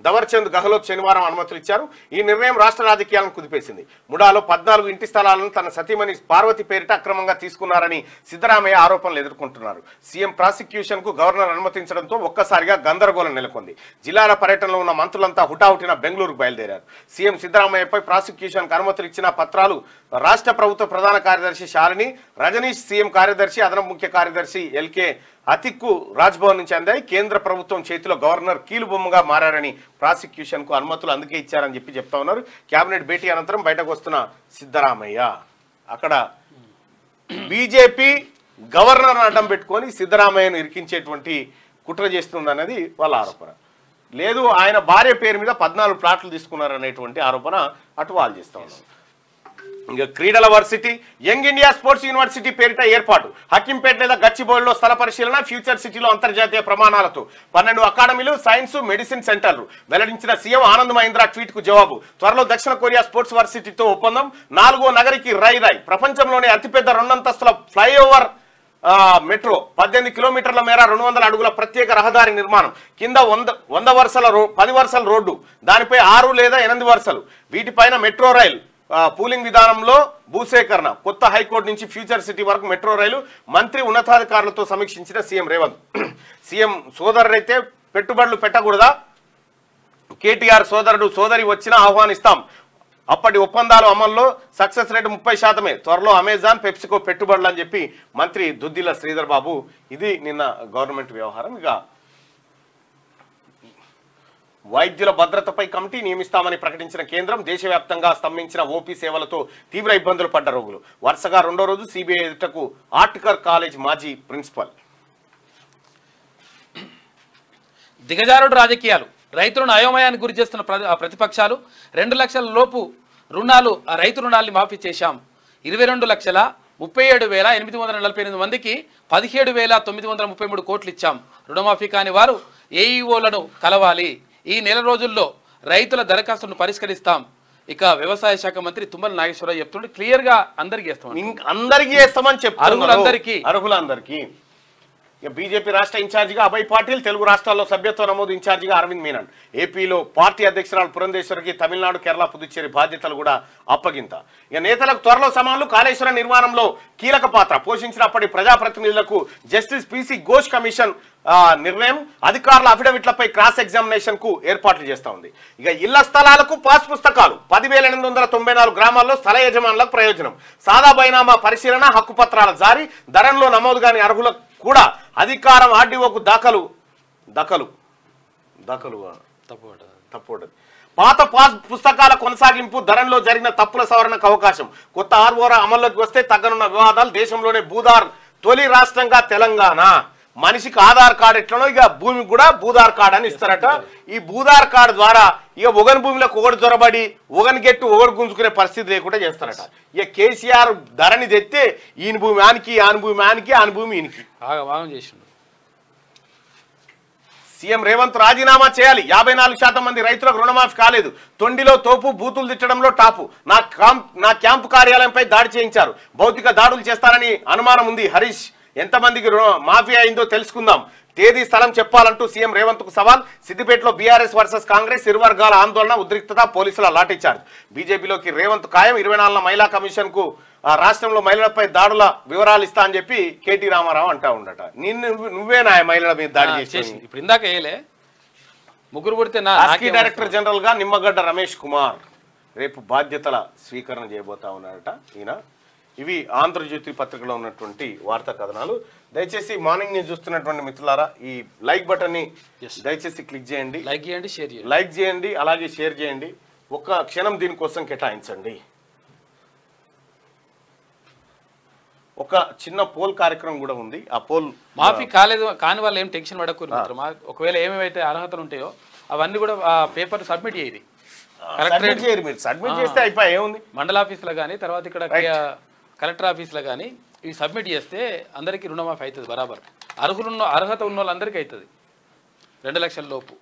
దవర్చంద్ గెహ్లోట్ శనివారం అనుమతులు ఇచ్చారు. ఈ నిర్ణయం రాష్ట్ర రాజకీయాలను కుదిపేసింది. ముడాలో 14 ఇంటి స్థలాలను తన సతీమణి పార్వతి పేరిట అక్రమంగా తీసుకున్నారని సిద్ధరామయ్య ఆరోపణలు ఎదుర్కొంటున్నారు. సీఎం ప్రాసిక్యూషన్ కు గవర్నర్ అనుమతించడంతో ఒక్కసారిగా గందరగోళం నెలకొంది. జిల్లాల పర్యటనలో ఉన్న మంత్రులంతా హుటాహుటిన బెంగళూరుకు బయలుదేరారు. సీఎం సిద్ధరామయ్యపై ప్రాసిక్యూషన్ కు అనుమతులు ఇచ్చిన పత్రాలు రాష్ట్ర ప్రభుత్వ ప్రధాన కార్యదర్శి శాలిని, రజనీష్, సీఎం కార్యదర్శి, అదనపు ముఖ్య కార్యదర్శి ఎల్కే అతిక్కు రాజ్భవన్ నుంచి అందాయి. కేంద్ర ప్రభుత్వం చేతిలో గవర్నర్ కీలుబొమ్మగా మారని ప్రాసిక్యూషన్ కు అనుమతులు అందుకే ఇచ్చారని చెప్తా ఉన్నారు. కేబినెట్ భేటీ అనంతరం బయటకు వస్తున్న సిద్ధరామయ్య అక్కడ బీజేపీ గవర్నర్ అడ్డం పెట్టుకొని సిద్ధరామయ్యను ఇరికించేటువంటి కుట్ర చేస్తుందనేది వాళ్ళ ఆరోపణ. లేదు, ఆయన భార్య పేరు మీద 14 ప్లాట్లు తీసుకున్నారనేటువంటి ఆరోపణ అటు వాళ్ళు చేస్తా ఉన్నారు. ఇంకా క్రీడల varsity, young India sports university పేరిట ఏర్పాటు. హకింపేట లేదా గచ్చిబౌలిలో స్థల పరిశీలన, ఫ్యూచర్ సిటీలో అంతర్జాతీయ ప్రమాణాలతో 12 అకాడమీలు, సైన్స్, మెడిసిన్ సెంటర్లు వెల్లడించిన సీఎం ఆనంద్ మహీంద్రా ట్వీట్ కు జవాబు. త్వరలో దక్షిణ కొరియా స్పోర్ట్స్ వర్సిటీతో ఒప్పందం. 4వ నగరికి రై ప్రపంచంలోనే అతిపెద్ద 2 అంతస్తుల ఫ్లైఓవర్ మెట్రో, 18 కిలోమీటర్ల మేర 200 అడుగుల ప్రత్యేక రహదారి నిర్మాణం, కింద 10 వరుసల రోడ్డు, దానిపై 6 లేదా 8 వరుసలు, వీటిపైన మెట్రో రైల్ పూలింగ్ విధానంలో భూసేకరణ. కొత్త హైకోర్టు నుంచి ఫ్యూచర్ సిటీ వరకు మెట్రో రైలు. మంత్రి ఉన్నతాధికారులతో సమీక్షించిన సీఎం రేవంత్. సీఎం సోదరుడైతే పెట్టుబడులు పెట్టకూడదా? కేటీఆర్ సోదరుడు సోదరి వచ్చినా ఆహ్వానిస్తాం. అప్పటి ఒప్పందాలు అమల్లో, సక్సెస్ రేటు 30%. త్వరలో అమెజాన్, పెప్సికో పెట్టుబడులు అని చెప్పి మంత్రి దుద్దిల శ్రీధర్ బాబు. ఇది నిన్న గవర్నమెంట్ వ్యవహారం. ఇక వైద్యుల భద్రతపై కమిటీ నియమిస్తామని ప్రకటించిన కేంద్రం. దేశవ్యాప్తంగా స్తంభించిన ఓపీ సేవలతో తీవ్ర ఇబ్బందులు పడ్డ రోగులు. వరుసగా 2వ రోజు సిబిఐ ఎదుటకు ఆర్టికర్ కాలేజ్ మాజీ ప్రిన్సిపల్. దిగజారుడు రాజకీయాలు, రైతులను అయోమయానికి గురి చేస్తున్న ప్రతిపక్షాలు. 2 లక్షల లోపు రుణాలు, రైతు రుణాల్ని మాఫీ చేశాం. 22,37,848 మందికి 17,933 కోట్లు ఇచ్చాం. రుణమాఫీ కాని వారు ఏఈఓలను కలవాలి. ఈ నెల రోజుల్లో రైతుల దరఖాస్తులను పరిష్కరిస్తాం. ఇక వ్యవసాయ శాఖ మంత్రి తుమ్మల నాగేశ్వరరావు చెప్తుంటే క్లియర్ గా అందరికీ వేస్తామని చెప్తున్నారు. అర్హులందరికీ. బీజేపీ రాష్ట్ర ఇన్ఛార్జిగా అభయ్ పాటిల్, తెలుగు రాష్ట్రాల్లో సభ్యత్వ నమోదు ఇన్ఛార్జిగా అరవింద్ మీనన్, ఏపీలో పార్టీ అధ్యక్షురాలు పురంధేశ్వరికి తమిళనాడు, కేరళ, పుదుచ్చేరి బాధ్యతలు కూడా అప్పగింత. ఇక నేతలకు త్వరలో సమాన్లు. కాళేశ్వరం నిర్మాణంలో కీలక పాత్ర పోషించినప్పటి ప్రజాప్రతినిధులకు జస్టిస్ పిసి ఘోష్ కమిషన్ నిర్ణయం. అధికారుల అఫిడవిట్లపై క్రాస్ ఎగ్జామినేషన్ కు ఏర్పాట్లు చేస్తా ఉంది. ఇక ఇళ్ల స్థలాలకు పాస్ పుస్తకాలు. 10,894 గ్రామాల్లో స్థల యజమానులకు ప్రయోజనం. సాదా బైనామా పరిశీలన, హక్కుపత్రాల జారీ, ధరణిలో నమోదు కాని అర్హులకు కూడా అధికారం. ఆర్డీఓకు తప్పు. పాత పాస్ పుస్తకాల కొనసాగింపు, ధరణిలో జరిగిన తప్పుల సవరణకు అవకాశం. కొత్త ఆర్ఓఆర్ అమల్లోకి వస్తే తగ్గనున్న వివాదాలు. దేశంలోనే భూదార్ తొలి రాష్ట్రంగా తెలంగాణ. మనిషికి ఆధార్ కార్డు ఎట్లనో ఇక భూమికి కూడా భూదార్ కార్డు అని ఇస్తారట. ఈ భూదార్ కార్డు ద్వారా ఇక ఒకని భూమిలోకి ఒకటి జొరబడి ఒకని గెట్టు ఒకటి గుంజుకునే పరిస్థితి లేకుండా చేస్తారట. ఇక కేసీఆర్ ధరని తెస్తే ఈయన భూమి ఆనికి, ఆని భూమి ఆనికి, ఆని భూమి ఈయనకి చేసిండు. సీఎం రేవంత్ రాజీనామా చేయాలి. 54% మంది రైతులకు రుణమాఫీ కాలేదు. తొండిలో తోపు, బూతులు తిట్టడంలో టాపు. నా క్యాంపు కార్యాలయంపై దాడి చేయించారు. భౌతిక దాడులు చేస్తారని అనుమానం ఉంది. హరీష్, ఎంతమందికి మాఫీ అయిందో తెలుసుకుందాం. తేదీ, స్థలం చెప్పాలంటూ సీఎం రేవంత్ కు సవాల్. సిద్దిపేటలో బీఆర్ఎస్ వర్సెస్ కాంగ్రెస్ ఇరు వర్గాల ఆందోళన, ఉద్రిక్తత, పోలీసుల లాఠీచార్జ్. బీజేపీలోకి రేవంత్ ఖాయం. 24 మహిళా కమిషన్ కు రాష్ట్రంలో మహిళలపై దాడుల వివరాలు ఇస్తా అని చెప్పి కేటీ రామారావు అంటా ఉండట. నువ్వేనా మహిళల మీద దాడి చేసి? ఇప్పుడు ఇందాక ముగ్గురు పుడితే డైరెక్టర్ జనరల్ గా నిమ్మగడ్డ రమేష్ కుమార్ రేపు బాధ్యతల స్వీకరణ చేయబోతా ఉన్నారట ఈయన. ఇవి ఆంధ్రజ్యోతి పత్రికలో ఉన్నటువంటి వార్తా కథనాలు. దయచేసి మార్నింగ్ న్యూస్ చూస్తున్నటువంటి మిత్రులారా ఈ లైక్ బటన్ ని దయచేసి క్లిక్ చేయండి, లైక్ చేయండి, అలాగే షేర్ చేయండి. ఒక్క క్షణం దీనికోసం కేటాయించండి. ఒక చిన్న పోల్ కార్యక్రమం కూడా ఉంది. ఆ పోల్ మాఫీ కాలేదు కాని వాళ్ళు ఏం టెన్షన్ పడకూడదు. ఒకవేళ ఏమేమైతే అర్హతలు ఉంటాయో అవన్నీ కూడా ఆ పేపర్ సబ్మిట్ చేయాలి. సబ్మిట్ చేస్తే అయిపోయి ఏముంది. మండల ఆఫీసులో కానీ తర్వాత ఇక్కడ కలెక్టర్ ఆఫీసులో కానీ ఇవి సబ్మిట్ చేస్తే అందరికీ రుణమాఫీ అవుతుంది. బరాబర్ అర్హత ఉన్న వాళ్ళందరికీ అవుతుంది 2 లక్షల లోపు.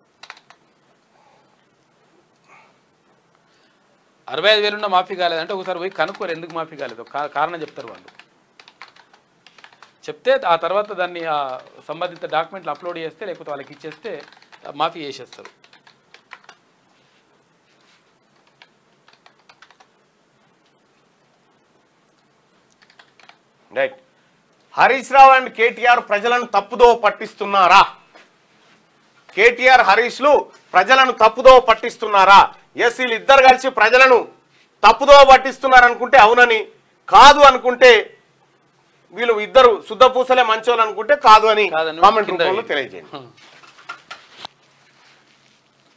65,000 ఉన్న మాఫీ కాలేదంటే ఒకసారి పోయి కనుక్కోరు ఎందుకు మాఫీ కాలేదు, కారణం చెప్తారు వాళ్ళు. చెప్తే ఆ తర్వాత దాన్ని సంబంధిత డాక్యుమెంట్లు అప్లోడ్ చేస్తే లేకపోతే వాళ్ళకి ఇచ్చేస్తే మాఫీ చేసేస్తారు. రైట్. హరీష్ రావు అండ్ కేటీఆర్ ప్రజలను తప్పుదో పట్టిస్తున్నారా? కేటీఆర్ హరీష్లు ప్రజలను తప్పుదో పట్టిస్తున్నారా? ఎస్, వీళ్ళిద్దరు కలిసి ప్రజలను తప్పుదో పట్టిస్తున్నారు అనుకుంటే అవునని, కాదు అనుకుంటే వీళ్ళు ఇద్దరు శుద్ధ పూసలే మంచోళ్ళు అనుకుంటే కాదు అని కామెంట్ రూపంలో తెలియజేయండి.